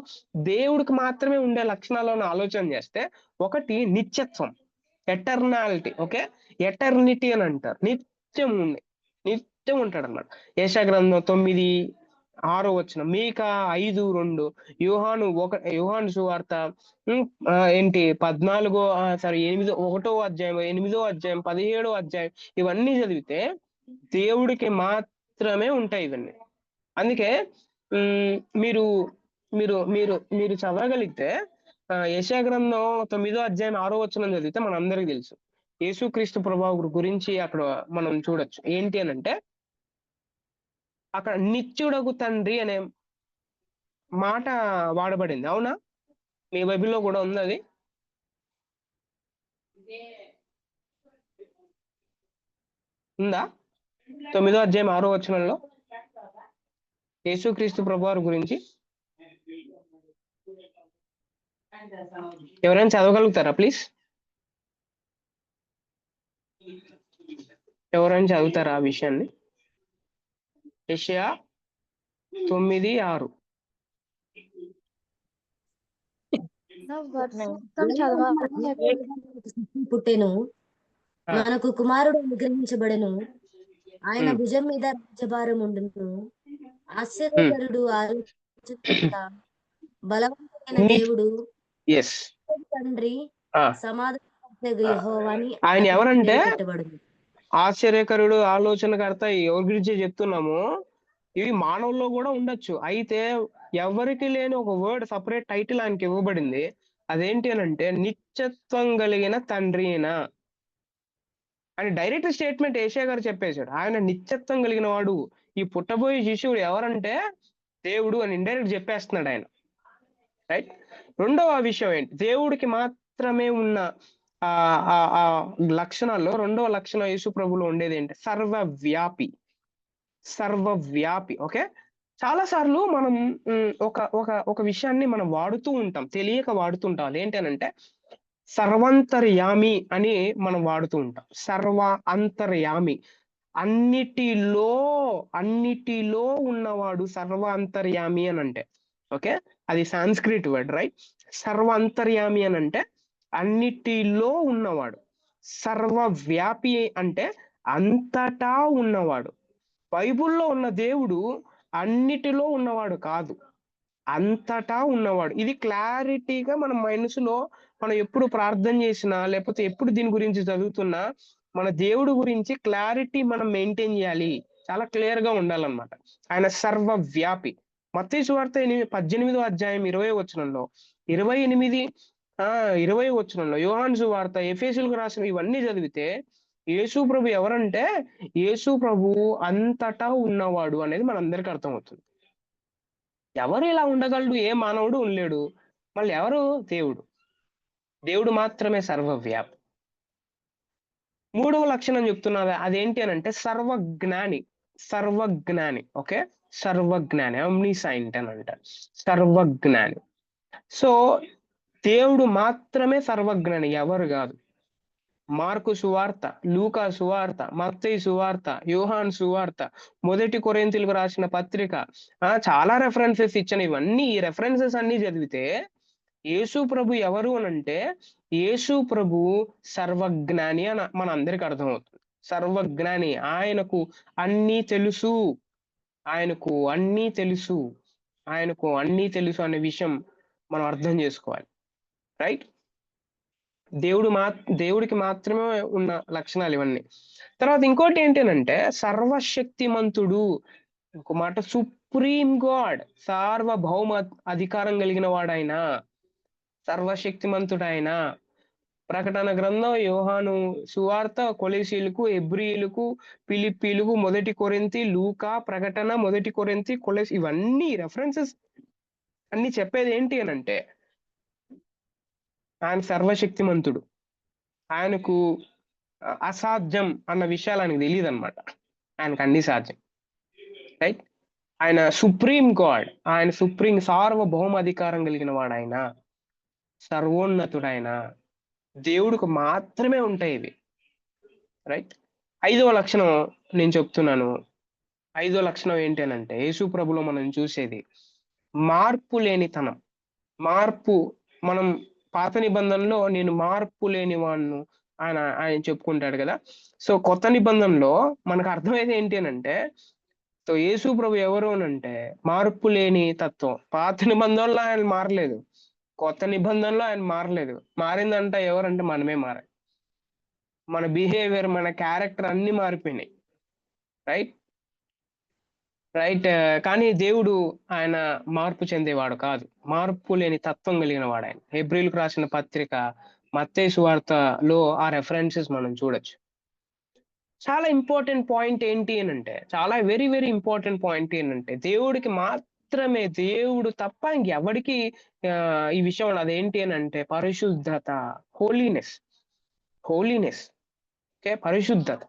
దేవుడికి మాత్రమే ఉండే లక్షణాలను ఆలోచన చేస్తే, ఒకటి నిత్యత్వం, ఎటర్నాలిటీ. ఓకే, ఎటర్నిటీ అని అంటారు, నిత్యం ఉంటాడు అనమాట. యెషయా గ్రంథం 9:6 మీకా 5:2, యోహాను సువార్త ఏంటి 1 అధ్యాయం 17 అధ్యాయం ఇవన్నీ చదివితే దేవుడికి మాత్రమే ఉంటాయి ఇవన్నీ. అందుకే మీరు మీరు మీరు మీరు చదవగలిగితే యెషయా గ్రంథం 9 అధ్యాయం 6 చదివితే మనందరికి తెలుసు యేసుక్రీస్తు ప్రభావం గురించి అక్కడ మనం చూడొచ్చు. ఏంటి అని అంటే అక్కడ నిత్యుడగు తండ్రి అనే మాట వాడబడింది. అవునా? మీ బైబిల్లో కూడా ఉంది అది. ఉందా? 9 అధ్యాయం 6 యేసుక్రీస్తు ప్రభువారి గురించి ఎవరైనా చదవగలుగుతారా ప్లీజ్? ఎవరైనా చదువుతారా ఆ విషయాన్ని? యెషయా 9:6. పుట్టెను, మనకు కుమారుడు అనుగ్రహించబడెను, ఆయన భుజం మీద రాజ్యభారం ఉండును, ఆశ్చర్యకరుడు, ఆలోచనకర్త, బలవంతుడైన దేవుడు, తండ్రి, సమాధానకర్త యెహోవాని ఆయన ఎవరంటే పెట్టబడును. ఆశ్చర్యకరుడు, ఆలోచనకర్త ఎవరి గురించి చెప్తున్నాము? ఇవి మానవుల్లో కూడా ఉండొచ్చు. అయితే ఎవరికి లేని ఒక వర్డ్, సపరేట్ టైటిల్ ఆయనకి ఇవ్వబడింది. అదేంటి అని అంటే నిత్యత్వం కలిగిన తండ్రి అయినా. అని డైరెక్ట్ స్టేట్మెంట్ ఏషియా గారు చెప్పేశాడు. ఆయన నిత్యత్వం కలిగిన వాడు, ఈ పుట్టబోయే శిశువుడు ఎవరంటే దేవుడు అని ఇండైరెక్ట్ చెప్పేస్తున్నాడు ఆయన. రైట్. రెండవ విషయం ఏంటి, దేవుడికి మాత్రమే ఉన్న ఆ ఆ ఆ లక్షణాల్లో రెండవ లక్షణం యేసు ప్రభులో ఉండేది ఏంటి, సర్వవ్యాపి. సర్వవ్యాపి. ఓకే. చాలా సార్లు మనం ఒక ఒక ఒక విషయాన్ని మనం వాడుతూ ఉంటాం, తెలియక వాడుతుంటాం. అదేంటనంటే సర్వాంతర్యామి అని మనం వాడుతూ ఉంటాం. సర్వ అంతర్యామి, అన్నిటిలో అన్నిటిలో ఉన్నవాడు సర్వ అంతర్యామి అని అంటే. ఓకే. అది సాంస్క్రిట్ వర్డ్, రైట్. సర్వ అంతర్యామి అని అంటే అన్నిటిలో ఉన్నవాడు. సర్వవ్యాపి అంటే అంతటా ఉన్నవాడు. బైబిల్లో ఉన్న దేవుడు అన్నిటిలో ఉన్నవాడు కాదు, అంతటా ఉన్నవాడు. ఇది క్లారిటీగా మన మనసులో మనం ఎప్పుడు ప్రార్థన చేసినా లేకపోతే ఎప్పుడు దీని గురించి చదువుతున్నా మన దేవుడు గురించి క్లారిటీ మనం మెయింటైన్ చేయాలి, చాలా క్లియర్ గా ఉండాలన్నమాట. ఆయన సర్వవ్యాపి. మత్తయి సువార్త 18వ అధ్యాయం 20వ వచనంలో 28 20వ వచనంలో, యోహాను సువార్త, ఎఫెసీయులకు రాసిన ఇవన్నీ చదివితే యేసు ప్రభు ఎవరంటే యేసు ప్రభు అంతటా ఉన్నవాడు అనేది మనందరికీ అర్థమవుతుంది. ఎవరు ఇలా ఉండగలడు, ఏ మానవుడు ఉండలేడు. మళ్ళీ ఎవరు, దేవుడు. దేవుడు మాత్రమే సర్వవ్యాపి. మూడవ లక్షణం చెప్తున్నది అదేంటి అని అంటే సర్వజ్ఞాని. సర్వజ్ఞాని. ఓకే. సర్వజ్ఞాని, omniscient అని అంటారు, సర్వజ్ఞాని. సో దేవుడు మాత్రమే సర్వజ్ఞాని, ఎవరు కాదు. మార్కు సువార్త, లూకా సువార్త, మత్తయి సువార్త, యోహాను సువార్త, మొదటి కొరింథీయులకు రాసిన పత్రిక, చాలా రెఫరెన్సెస్ ఇచ్చిన ఇవన్నీ ఈ రెఫరెన్సెస్ అన్ని చదివితే యేసు ప్రభు ఎవరు అని అంటే యేసు ప్రభు సర్వజ్ఞాని అని మన అందరికి అర్థమవుతుంది. సర్వజ్ఞాని, ఆయనకు అన్నీ తెలుసు, ఆయనకు అన్నీ తెలుసు, ఆయనకు అన్నీ తెలుసు అనే విషయం మనం అర్థం చేసుకోవాలి. రైట్. దేవుడికి మాత్రమే ఉన్న లక్షణాలు ఇవన్నీ. తర్వాత ఇంకోటి ఏంటంటే సర్వశక్తిమంతుడు. ఒక మాట, సుప్రీం గాడ్, సార్వభౌమ అధికారం కలిగిన వాడైనా, సర్వశక్తిమంతుడైన. ప్రకటన గ్రంథం, యోహాను సువార్త, కొలెసీలకు, హెబ్రీయులకు, ఫిలిప్పీలకు, మొదటి కొరింథీ, లూకా, ప్రకటన, మొదటి కొరింథీ, కొలెస్, ఇవన్నీ రెఫరెన్సెస్ అన్ని చెప్పేది ఏంటి అని అంటే ఆయన సర్వశక్తిమంతుడు, ఆయనకు అసాధ్యం అన్న విషయాలు ఆయనకు తెలియదు అనమాట, ఆయనకు అన్ని సాధ్యం. రైట్. ఆయన సుప్రీం గాడ్, ఆయన సుప్రీం సార్వభౌమ అధికారం కలిగిన వాడు, ఆయన సర్వోన్నతుడైన దేవుడికి మాత్రమే ఉంటాయి ఇవి. రైట్. ఐదవ లక్షణం నేను చెప్తున్నాను. ఐదో లక్షణం ఏంటి అని అంటే యేసు ప్రభులో మనం చూసేది మార్పు లేనితనం. మార్పు, మనం పాత నిబంధనలో నేను మార్పు లేని వాడును ఆయన చెప్పుకుంటాడు కదా. సో కొత్త నిబంధనలో మనకు అర్థమైంది ఏంటి అని అంటే, సో యేసు ప్రభు ఎవరు అని అంటే మార్పు లేని తత్వం. పాత నిబంధనలో ఆయన మారలేదు, కొత్త నిబంధనలో ఆయన మారలేదు. మారిందంట ఎవరంటే మనమే మారాలి. మన బిహేవియర్, మన క్యారెక్టర్ అన్ని మారిపోయినాయి. రైట్. రైట్. కానీ దేవుడు ఆయన మార్పు చెందేవాడు కాదు, మార్పు లేని తత్వం కలిగిన వాడు ఆయన. హెబ్రీయులకు రాసిన పత్రిక, మత్తయి సువార్తలో ఆ రెఫరెన్సెస్ మనం చూడొచ్చు. చాలా ఇంపార్టెంట్ పాయింట్ ఏంటి అని అంటే, చాలా వెరీ వెరీ ఇంపార్టెంట్ పాయింట్ ఏంటంటే దేవుడికి మాత్రమే, దేవుడు తప్ప ఇంకెవడికి ఈ విషయం ఉండదు. అదేంటి అని అంటే పరిశుద్ధత, హోలీనెస్. హోలీనెస్. ఓకే. పరిశుద్ధత.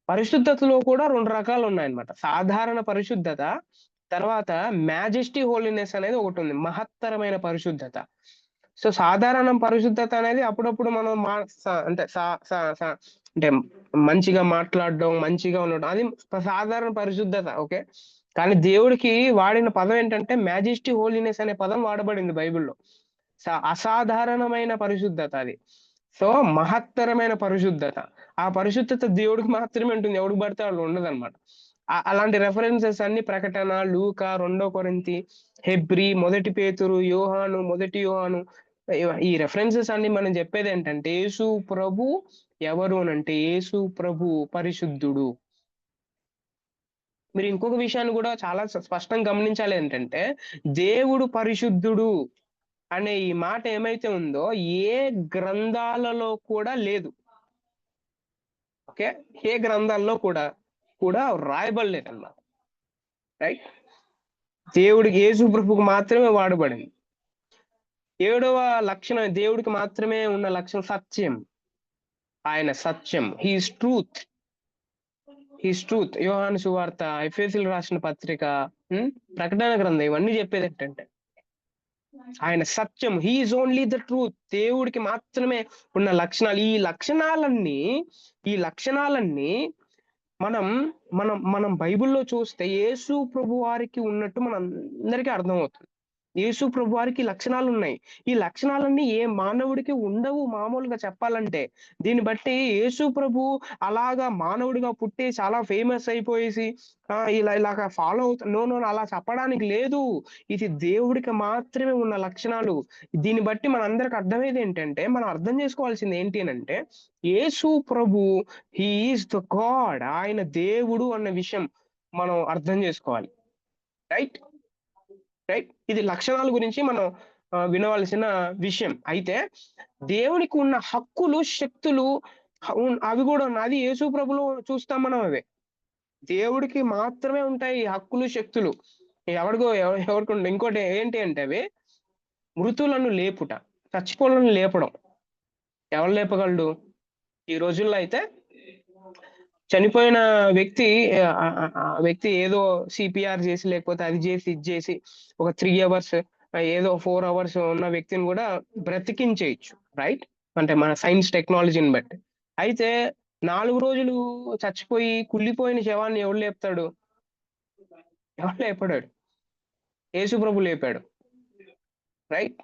పరిశుద్ధతలో కూడా రెండు రకాలు ఉన్నాయన్నమాట. సాధారణ పరిశుద్ధత, తర్వాత మ్యాజెస్టీ హోలీనెస్ అనేది ఒకటి ఉంది, మహత్తరమైన పరిశుద్ధత. సో సాధారణ పరిశుద్ధత అనేది అప్పుడప్పుడు మనం అంటే మంచిగా మాట్లాడడం, మంచిగా ఉండడం, అది సాధారణ పరిశుద్ధత. ఓకే. కానీ దేవుడికి వాడిన పదం ఏంటంటే మ్యాజెస్టీ హోలీనెస్ అనే పదం వాడబడింది బైబిల్లో. అసాధారణమైన పరిశుద్ధత అది. సో మహత్తరమైన పరిశుద్ధత, ఆ పరిశుద్ధత దేవుడికి మాత్రమే ఉంటుంది, ఎవడికి పడితే వాళ్ళు ఉండదన్నమాట. అలాంటి రెఫరెన్సెస్ అన్ని ప్రకటన, లూకా, 2 కొరింథీ, హెబ్రీ, మొదటి పేతురు, యోహాను, మొదటి యోహాను, ఈ రెఫరెన్సెస్ అన్ని మనం చెప్పేది ఏంటంటే యేసు ప్రభు ఎవరు అని అంటే యేసు ప్రభు పరిశుద్ధుడు. మీరు ఇంకొక విషయాన్ని కూడా చాలా స్పష్టంగా గమనించాలి ఏంటంటే దేవుడు పరిశుద్ధుడు అనే ఈ మాట ఏమైతే ఉందో ఏ గ్రంథాలలో కూడా లేదు. ఓకే, ఏ గ్రంథాల్లో కూడా కూడా రాయబడలేదు అన్నమాట. రైట్, దేవుడికి యేసు ప్రభువుకు మాత్రమే వాడబడింది. 7వ లక్షణం, దేవుడికి మాత్రమే ఉన్న లక్షణం సత్యం. ఆయన సత్యం, హీస్ ట్రూత్. యోహాను సువార్త, ఎఫెసీయులకు రాసిన పత్రిక, ప్రకటన గ్రంథం, ఇవన్నీ చెప్పేది ఏంటంటే ఆయన సత్యం, హీఈస్ ఓన్లీ ద ట్రూత్. దేవుడికి మాత్రమే ఉన్న లక్షణాలు. ఈ లక్షణాలన్నీ మనం మనం మనం బైబిల్లో చూస్తే యేసు ప్రభు వారికి ఉన్నట్టు మన అందరికీ అర్థమవుతుంది. యేసు ప్రభు వారికి లక్షణాలు ఉన్నాయి. ఈ లక్షణాలన్నీ ఏ మానవుడికి ఉండవు మామూలుగా చెప్పాలంటే. దీన్ని బట్టి యేసు ప్రభు అలాగా మానవుడిగా పుట్టి చాలా ఫేమస్ అయిపోయేసి ఇలాగా ఫాలో నో అలా చెప్పడానికి లేదు. ఇది దేవుడికి మాత్రమే ఉన్న లక్షణాలు. దీన్ని బట్టి మనందరికి అర్థమయ్యేది ఏంటంటే, మనం అర్థం చేసుకోవాల్సింది ఏంటి అంటే, యేసు ప్రభు హీ ఈస్ ద గాడ్, ఆయన దేవుడు అన్న విషయం మనం అర్థం చేసుకోవాలి. రైట్, ఇది లక్షణాల గురించి మనం వినవలసిన విషయం. అయితే దేవునికి ఉన్న హక్కులు, శక్తులు అవి కూడా ఉన్నాయి. అది యేసు ప్రభులో చూస్తాం మనం. అవే దేవుడికి మాత్రమే ఉంటాయి ఈ హక్కులు, శక్తులు. ఎవరికి ఉండవు. ఇంకోటి ఏంటి అంటే, అవి మృతులను లేపుట, చచ్చిపోలను లేపడం. ఎవరు లేపగలడు? ఈ రోజుల్లో అయితే చనిపోయిన వ్యక్తి ఏదో సిపిఆర్ చేసి, లేకపోతే అది చేసి, ఇది చేసి, ఒక 3 అవర్స్ ఏదో 4 అవర్స్ ఉన్న వ్యక్తిని కూడా బ్రతికించేయచ్చు. రైట్, అంటే మన సైన్స్ టెక్నాలజీని బట్టి. అయితే 4 రోజులు చచ్చిపోయి కుళ్ళిపోయిన శవాన్ని ఎవరు లేపుతాడు? ఎవరు లేపడాడు? యేసు ప్రభు లేపాడు. రైట్,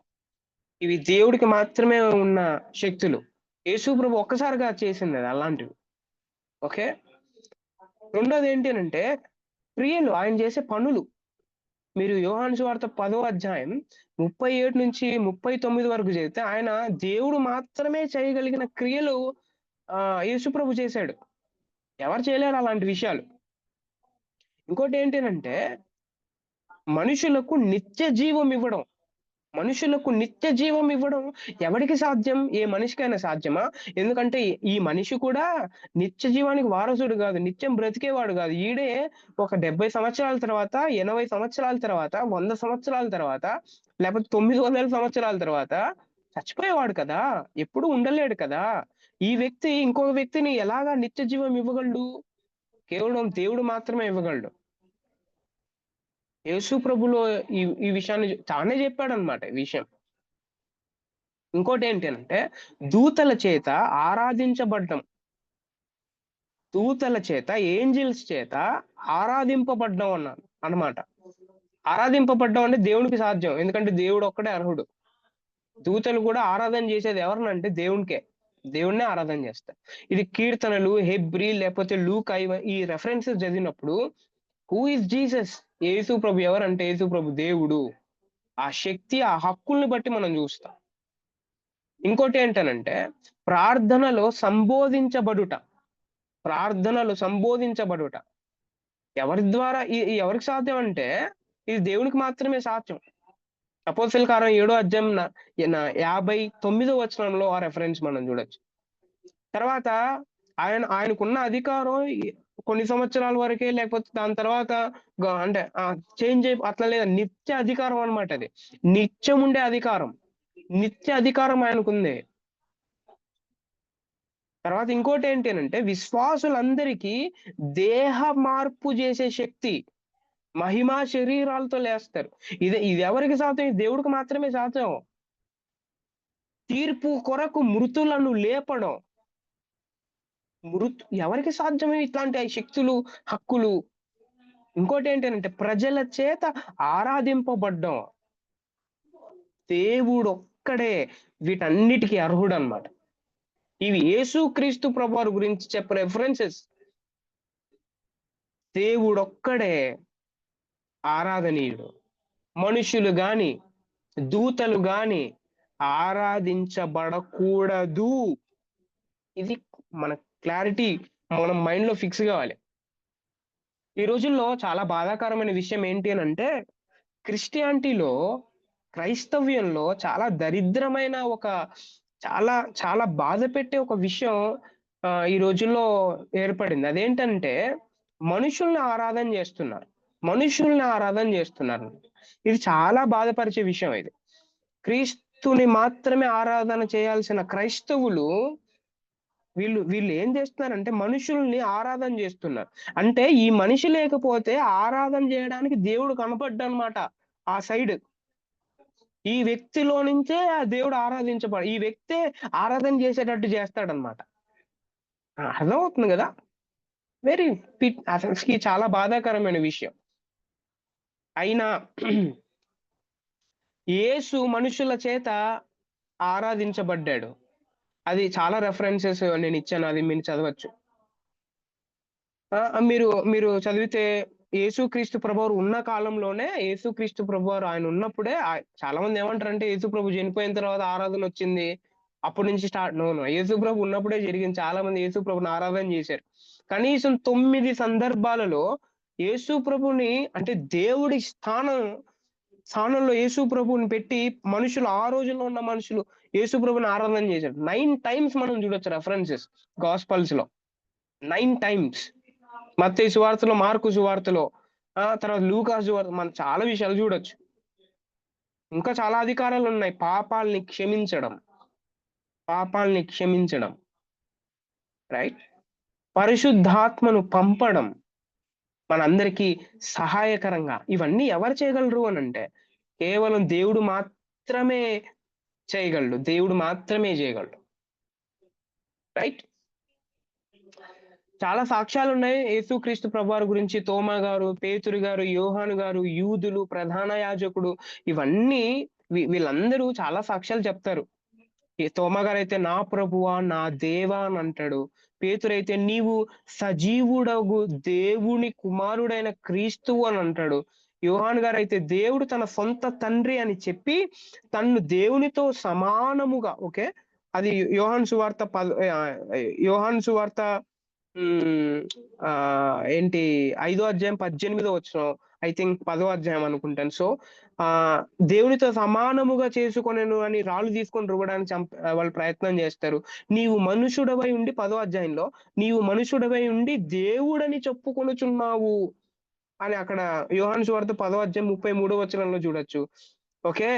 ఇవి దేవుడికి మాత్రమే ఉన్న శక్తులు. యేసు ప్రభు ఒక్కసారిగా చేసింది అది అలాంటివి. ఓకే, రెండోది ఏంటి అంటే క్రియలు, ఆయన చేసే పనులు. మీరు యోహాను సువార్త 10వ అధ్యాయం 37 నుంచి 39 వరకు చదివితే, ఆయన దేవుడు మాత్రమే చేయగలిగిన క్రియలు యేసు ప్రభు చేశాడు. ఎవరు చేయలేరు అలాంటి విషయాలు. ఇంకోటి ఏంటంటే మనుషులకు నిత్య జీవం ఇవ్వడం. ఎవరికి సాధ్యం? ఏ మనిషికైనా సాధ్యమా? ఎందుకంటే ఈ మనిషి కూడా నిత్య జీవానికి వారసుడు కాదు, నిత్యం బ్రతికేవాడు కాదు. ఈడే ఒక 70 సంవత్సరాల తర్వాత, 80 సంవత్సరాల తర్వాత, 100 సంవత్సరాల తర్వాత, లేకపోతే 900 సంవత్సరాల తర్వాత చచ్చిపోయేవాడు కదా, ఎప్పుడు ఉండలేడు కదా. ఈ వ్యక్తి ఇంకొక వ్యక్తిని ఎలాగా నిత్య జీవం ఇవ్వగలడు? కేవలం దేవుడు మాత్రమే ఇవ్వగలడు. యేసు ప్రభులో ఈ విషయాన్ని తానే చెప్పాడు అనమాట ఈ విషయం. ఇంకోటి ఏంటి అంటే దూతల చేత ఆరాధించబడ్డం. దూతల చేత, ఏంజిల్స్ చేత ఆరాధింపబడ్డం అన్నమాట. ఆరాధింపబడ్డం అంటే దేవునికి సాధ్యం, ఎందుకంటే దేవుడు ఒక్కడే అర్హుడు. దూతలు కూడా ఆరాధన చేసేది ఎవరినంటే దేవునికే, దేవుణ్ణే ఆరాధన చేస్తారు. ఇది కీర్తనలు, హెబ్రీ, లేకపోతే లూకా, ఈ రెఫరెన్సెస్ చదివినప్పుడు హూ ఇస్ జీసస్, యేసు ప్రభు ఎవరంటే యేసు ప్రభు దేవుడు. ఆ శక్తి, ఆ హక్కుల్ని బట్టి మనం చూస్తాం. ఇంకోటి ఏంటనంటే ప్రార్థనలో సంబోధించబడుట. ఎవరి ద్వారా? ఎవరికి సాధ్యం అంటే ఇది దేవునికి మాత్రమే సాధ్యం. అపోస్తలుల కార్యం 7వ అధ్యాయం 59వ వచనంలో ఆ రెఫరెన్స్ మనం చూడొచ్చు. తర్వాత ఆయనకున్న అధికారం కొన్ని సంవత్సరాల వరకే, లేకపోతే దాని తర్వాత అంటే చేంజ్ అట్లా లేదా, నిత్య అధికారం అన్నమాట. అది నిత్యం ఉండే అధికారం, నిత్య అధికారం ఆయనకుంది. తర్వాత ఇంకోటి ఏంటి అంటే విశ్వాసులందరికీ దేహ మార్పు చేసే శక్తి. మహిమా శరీరాలతో లేస్తారు. ఇది ఎవరికి సాధ్యం? దేవుడికి మాత్రమే సాధ్యం. తీర్పు కొరకు మృతులను లేపడం. ఎవరికి సాధ్యమే ఇట్లాంటి శక్తులు, హక్కులు? ఇంకోటి ఏంటంటే ప్రజల చేత ఆరాధింపబడ్డం. దేవుడు ఒక్కడే వీటన్నిటికీ అర్హుడు అన్నమాట. ఇవి యేసు క్రీస్తు ప్రభువారి గురించి చెప్పే రెఫరెన్సెస్. దేవుడు ఒక్కడే ఆరాధనీయుడు. మనుషులు గాని, దూతలు గాని ఆరాధించబడకూడదు. ఇది మన క్లారిటీ, మనం మైండ్ లో ఫిక్స్ కావాలి. ఈ రోజుల్లో చాలా బాధాకరమైన విషయం ఏంటి అంటే క్రిస్టియానిటీలో, క్రైస్తవ్యంలో చాలా దరిద్రమైన చాలా చాలా బాధ పెట్టే ఒక విషయం ఈ రోజుల్లో ఏర్పడింది. అదేంటంటే మనుషుల్ని ఆరాధన చేస్తున్నారు. మనుషుల్ని ఆరాధన చేస్తున్నారు. ఇది చాలా బాధపరిచే విషయం ఇది. క్రీస్తుని మాత్రమే ఆరాధన చేయాల్సిన క్రైస్తవులు వీళ్ళు వీళ్ళు ఏం చేస్తున్నారంటే మనుషుల్ని ఆరాధన చేస్తున్నారు. అంటే ఈ మనిషి లేకపోతే ఆరాధన చేయడానికి దేవుడు కనపడ్డనమాట ఆ సైడ్. ఈ వ్యక్తిలో నుంచే ఆ దేవుడు ఈ వ్యక్తే ఆరాధన చేసేటట్టు చేస్తాడనమాట. అర్థమవుతుంది కదా! వెరీ అసలుకి చాలా బాధాకరమైన విషయం. అయినా యేసు మనుషుల చేత ఆరాధించబడ్డాడు. అది చాలా రెఫరెన్సెస్ నేను ఇచ్చాను. అది మీరు చదవచ్చు. మీరు మీరు చదివితే యేసుక్రీస్తు ప్రభువారు ఉన్న కాలంలోనే యేసుక్రీస్తు ప్రభువారు ఆయన ఉన్నప్పుడే చాలా మంది ఏమంటారంటే యేసు ప్రభు చనిపోయిన తర్వాత ఆరాధన వచ్చింది. అప్పటి నుంచి స్టార్ట్. నో. యేసు ప్రభు ఉన్నప్పుడే జరిగింది. చాలా మంది యేసు ప్రభుని ఆరాధన చేశారు. కనీసం 9 సందర్భాలలో యేసు ప్రభుని అంటే దేవుడి స్థానంలో యేసు ప్రభుని పెట్టి మనుషులు ఆ రోజుల్లో ఉన్న మనుషులు యేసు ప్రభుని ఆరాధన చేశారు. 9 టైమ్స్ మనం చూడొచ్చు రెఫరెన్సెస్ గాస్పల్స్ లో. 9 టైమ్స్. మత్తయి సువార్తలో, మార్కు సువార్తలో, తర్వాత లూకా సువార్త మనం చాలా విషయాలు చూడొచ్చు. ఇంకా చాలా అధికారాలు ఉన్నాయి. పాపాల్ని క్షమించడం, రైట్? పరిశుద్ధాత్మను పంపడం మనందరికీ సహాయకరంగా. ఇవన్నీ ఎవరు చేయగలరు అని అంటే కేవలం దేవుడు మాత్రమే చేయగలడు. రైట్? చాలా సాక్ష్యాలు ఉన్నాయి యేసుక్రీస్తు ప్రభువారి గురించి. తోమా గారు, పేతురు గారు, యోహాను గారు, యూదులు, ప్రధాన యాజకుడు, ఇవన్నీ వీళ్ళందరూ చాలా సాక్ష్యాలు చెప్తారు. తోమా గారు అయితే నా ప్రభువా, నా దేవా అని అంటాడు. పేతురైతే నీవు సజీవుడగు దేవుని కుమారుడైన క్రీస్తువు అని అంటాడు. యోహాను గారు అయితే దేవుడు తన సొంత తండ్రి అని చెప్పి తన్ను దేవునితో సమానముగా, ఓకే, అది యోహాను సువార్త ఏంటి 5వ అధ్యాయం 18వ వచనం, ఐ థింక్ 10వ అధ్యాయం అనుకుంటాను. సో దేవునితో సమానముగా చేసుకొనెను అని రాళ్ళు తీసుకొని రువ్వడానికి వాళ్ళు ప్రయత్నం చేస్తారు. నీవు మనుషుడవై ఉండి 10వ అధ్యాయంలో నీవు మనుషుడవై ఉండి దేవుడని చెప్పుకొనుచున్నావు అని అక్కడ యోహాను సువార్త 10వ అధ్యాయం 33వ వచనంలో చూడొచ్చు. ఓకే,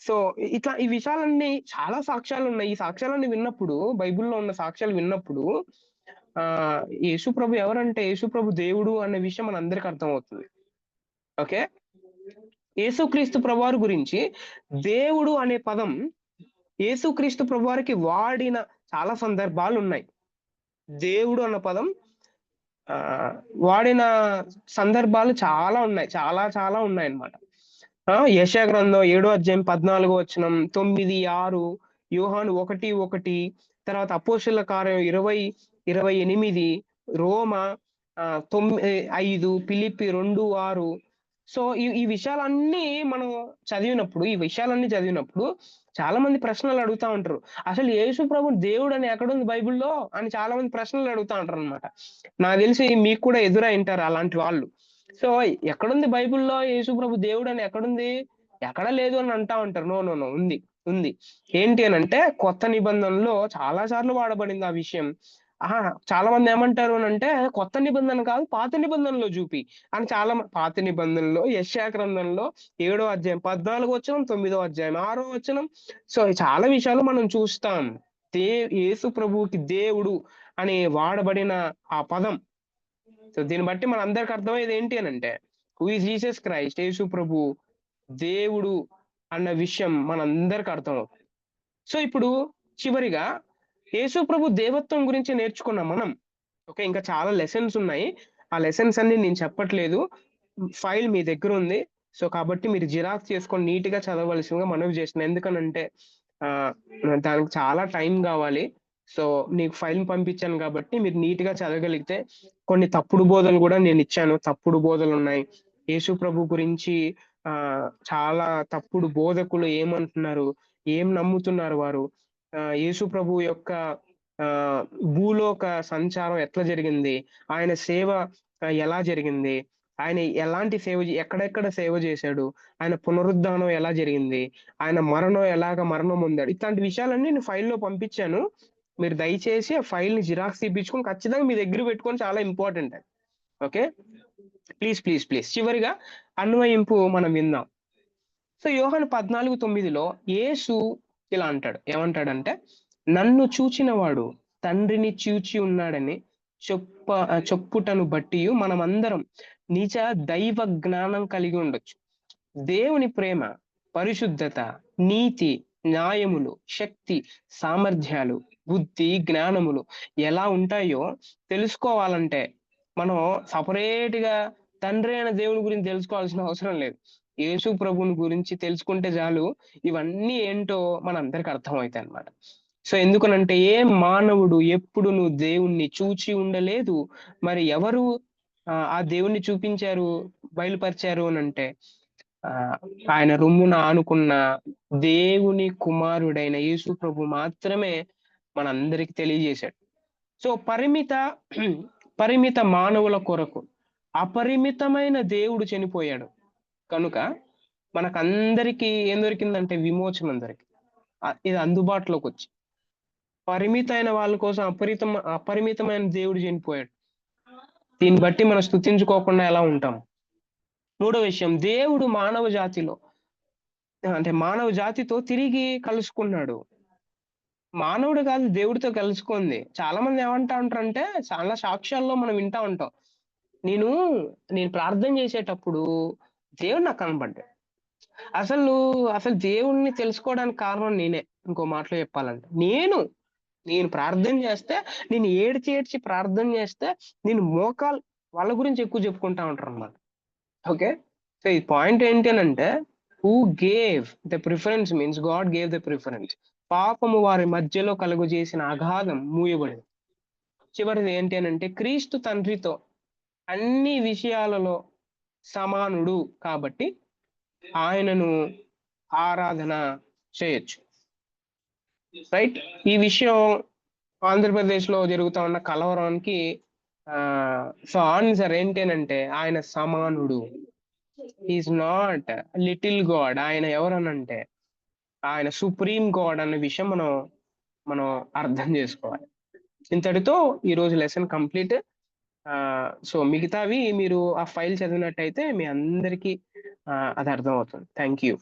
సో ఇట్లా ఈ విషయాలన్నీ చాలా సాక్ష్యాలు ఉన్నాయి. ఈ సాక్ష్యాలన్నీ విన్నప్పుడు, బైబిల్లో ఉన్న సాక్ష్యాలు విన్నప్పుడు యేసు ప్రభు ఎవరంటే యేసు ప్రభు దేవుడు అనే విషయం మనందరికి అర్థమవుతుంది. ఓకే, యేసుక్రీస్తు ప్రభువారి గురించి దేవుడు అనే పదం యేసుక్రీస్తు ప్రభువారికి వాడిన చాలా సందర్భాలు ఉన్నాయి. దేవుడు అన్న పదం వాడిన సందర్భాలు చాలా ఉన్నాయి. చాలా ఉన్నాయి అన్నమాట. యెషయా గ్రంథం 7వ అధ్యాయం 14వ వచనం, 9, 6, యోహాను 1:1, తర్వాత అపోస్తలుల కార్యం 20:28, రోమా 9:5, ఫిలిప్పి 2:6. సో ఈ విషయాలన్నీ మనం చదివినప్పుడు చాలా మంది ప్రశ్నలు అడుగుతా ఉంటారు. అసలు యేసు ప్రభు దేవుడు అని ఎక్కడుంది బైబిల్లో అని చాలా మంది ప్రశ్నలు అడుగుతా ఉంటారు అనమాట. నాకు తెలిసి మీకు కూడా ఎదురై ఉంటారు అలాంటి వాళ్ళు. సో ఎక్కడుంది బైబిల్లో యేసు ప్రభు దేవుడు అని ఎక్కడుంది? ఎక్కడ లేదు అని అంటా ఉంటారు. నో, ఉంది. ఏంటి అని అంటే కొత్త నిబంధనలో చాలా సార్లు వాడబడింది ఆ విషయం. చాలా మంది ఏమంటారు అని అంటే కొత్త నిబంధన కాదు, పాత నిబంధనలో చూపి అని. పాత నిబంధనలో యెషయా గ్రంథంలో 7వ అధ్యాయం 14వ వచనం, 9వ అధ్యాయం 6వ వచనం. సో చాలా విషయాలు మనం చూస్తాం. యేసు ప్రభువుకి దేవుడు అని వాడబడిన ఆ పదం. సో దీన్ని బట్టి మన అందరికి అర్థమయ్యేది ఏంటి అని అంటే హూ ఈజ్ జీసస్ క్రైస్ట్, యేసు ప్రభు దేవుడు అన్న విషయం మనందరికి అర్థమవుతుంది. సో ఇప్పుడు చివరిగా యేసు ప్రభు దేవత్వం గురించి నేర్చుకున్నాం మనం. ఓకే, ఇంకా చాలా లెసన్స్ ఉన్నాయి. ఆ లెసన్స్ అన్ని నేను చెప్పట్లేదు. ఫైల్ మీ దగ్గర ఉంది. సో కాబట్టి మీరు జిరాక్స్ చేసుకొని నీట్ గా చదవవలసిందిగా మనవి చేస్తున్నాను. ఎందుకనంటే దానికి చాలా టైం కావాలి. సో నీకు ఫైల్ పంపించాను కాబట్టి మీరు నీట్ గా చదవగలిగితే. కొన్ని తప్పుడు బోధలు కూడా నేను ఇచ్చాను. తప్పుడు బోధలు ఉన్నాయి యేసు ప్రభు గురించి. చాలా తప్పుడు బోధకులు ఏమంటున్నారు, ఏం నమ్ముతున్నారు వారు, యేసు ప్రభు యొక్క భూలోక సంచారం ఎట్లా జరిగింది, ఆయన సేవ ఎలా జరిగింది, ఆయన ఎలాంటి ఎక్కడెక్కడ సేవ చేశాడు, ఆయన పునరుద్ధానం ఎలా జరిగింది, ఆయన మరణం ఎలాగ మరణం పొందాడు, ఇట్లాంటి విషయాలన్నీ నేను ఫైల్లో పంపించాను. మీరు దయచేసి ఆ ఫైల్ ని జిరాక్స్ తీపించుకొని ఖచ్చితంగా మీ దగ్గర పెట్టుకొని, చాలా ఇంపార్టెంట్ అది. Okay, please please please. చివరిగా అన్వయింపు మనం విందాం. సో యోహాను 14:9లో యేసు ఇలా అంటాడు, ఏమంటాడంటే, నన్ను చూచిన వాడు తండ్రిని చూచి ఉన్నాడని చెప్పుటను బట్టి మనమందరం నిజ దైవ జ్ఞానం కలిగి ఉండొచ్చు. దేవుని ప్రేమ, పరిశుద్ధత, నీతి, న్యాయములు, శక్తి, సామర్థ్యాలు, బుద్ధి, జ్ఞానములు ఎలా ఉంటాయో తెలుసుకోవాలంటే మనం సపరేట్ గా తండ్రి అయిన దేవుని గురించి తెలుసుకోవాల్సిన అవసరం లేదు. యేసు ప్రభుని గురించి తెలుసుకుంటే చాలు, ఇవన్నీ ఏంటో మనందరికి అర్థమవుతాయి అన్నమాట. సో ఎందుకనంటే, ఏ మానవుడు ఎప్పుడు నువ్వు దేవుణ్ణి చూచి ఉండలేదు. మరి ఎవరు ఆ దేవుణ్ణి చూపించారు, బయలుపరిచారు అని అంటే, ఆ ఆయన రొమ్మున ఆనుకున్న దేవుని కుమారుడైన యేసు ప్రభు మాత్రమే మనందరికి తెలియజేశాడు. సో పరిమిత మానవుల కొరకు అపరిమితమైన దేవుడు చనిపోయాడు కనుక మనకందరికి ఏం దొరికిందంటే విమోచనం దొరికింది. ఇది అందుబాటులోకి వచ్చి పరిమితమైన వాళ్ళ కోసం అపరిమితమైన దేవుడు చనిపోయాడు. దీన్ని బట్టి మనం స్తుతించుకోకుండా ఎలా ఉంటాం? మూడో విషయం, దేవుడు మానవ జాతితో తిరిగి కలుసుకున్నాడు. మానవుడు కాదు, దేవుడితో కలుసుకుంది. చాలా మంది ఏమంటా ఉంటారంటే, చాలా సాక్ష్యాల్లో మనం వింటా ఉంటాం, నేను ప్రార్థన చేసేటప్పుడు దేవుడు నాకు కనబడ్డాడు. అసలు దేవుణ్ణి తెలుసుకోవడానికి కారణం నేనే. ఇంకో మాటలో చెప్పాలంటే, నేను ప్రార్థన చేస్తే, నేను ఏడ్చి ప్రార్థన చేస్తే, నేను మోకాలు వాళ్ళ గురించి ఎక్కువ చెప్పుకుంటా ఉంటారు అన్నమాట. ఓకే, సో ఈ పాయింట్ ఏంటి అని అంటే, who gave the preference means God gave the preference. పాపము వారి మధ్యలో కలుగు చేసిన అగాధం మూయబడింది. చివరిది ఏంటి అని అంటే, క్రీస్తు తండ్రితో అన్ని విషయాలలో సమానుడు కాబట్టి ఆయనను ఆరాధన చేయొచ్చు. రైట్, ఈ విషయం ఆంధ్రప్రదేశ్ లో జరుగుతా ఉన్న కలవరానికి సో ఆన్సర్ ఏంటి అని అంటే, ఆయన సమానుడు. Is not little God. ఆయన ఎవరనంటే ఆయన సుప్రీం గాడ్ అన్న విషయం మనం అర్థం చేసుకోవాలి. ఇంతటితో ఈరోజు లెసన్ కంప్లీట్. సో మిగతావి మీరు ఆ ఫైల్ చదివినట్టయితే మీ అందరికీ అది అర్థం అవుతుంది. Thank you.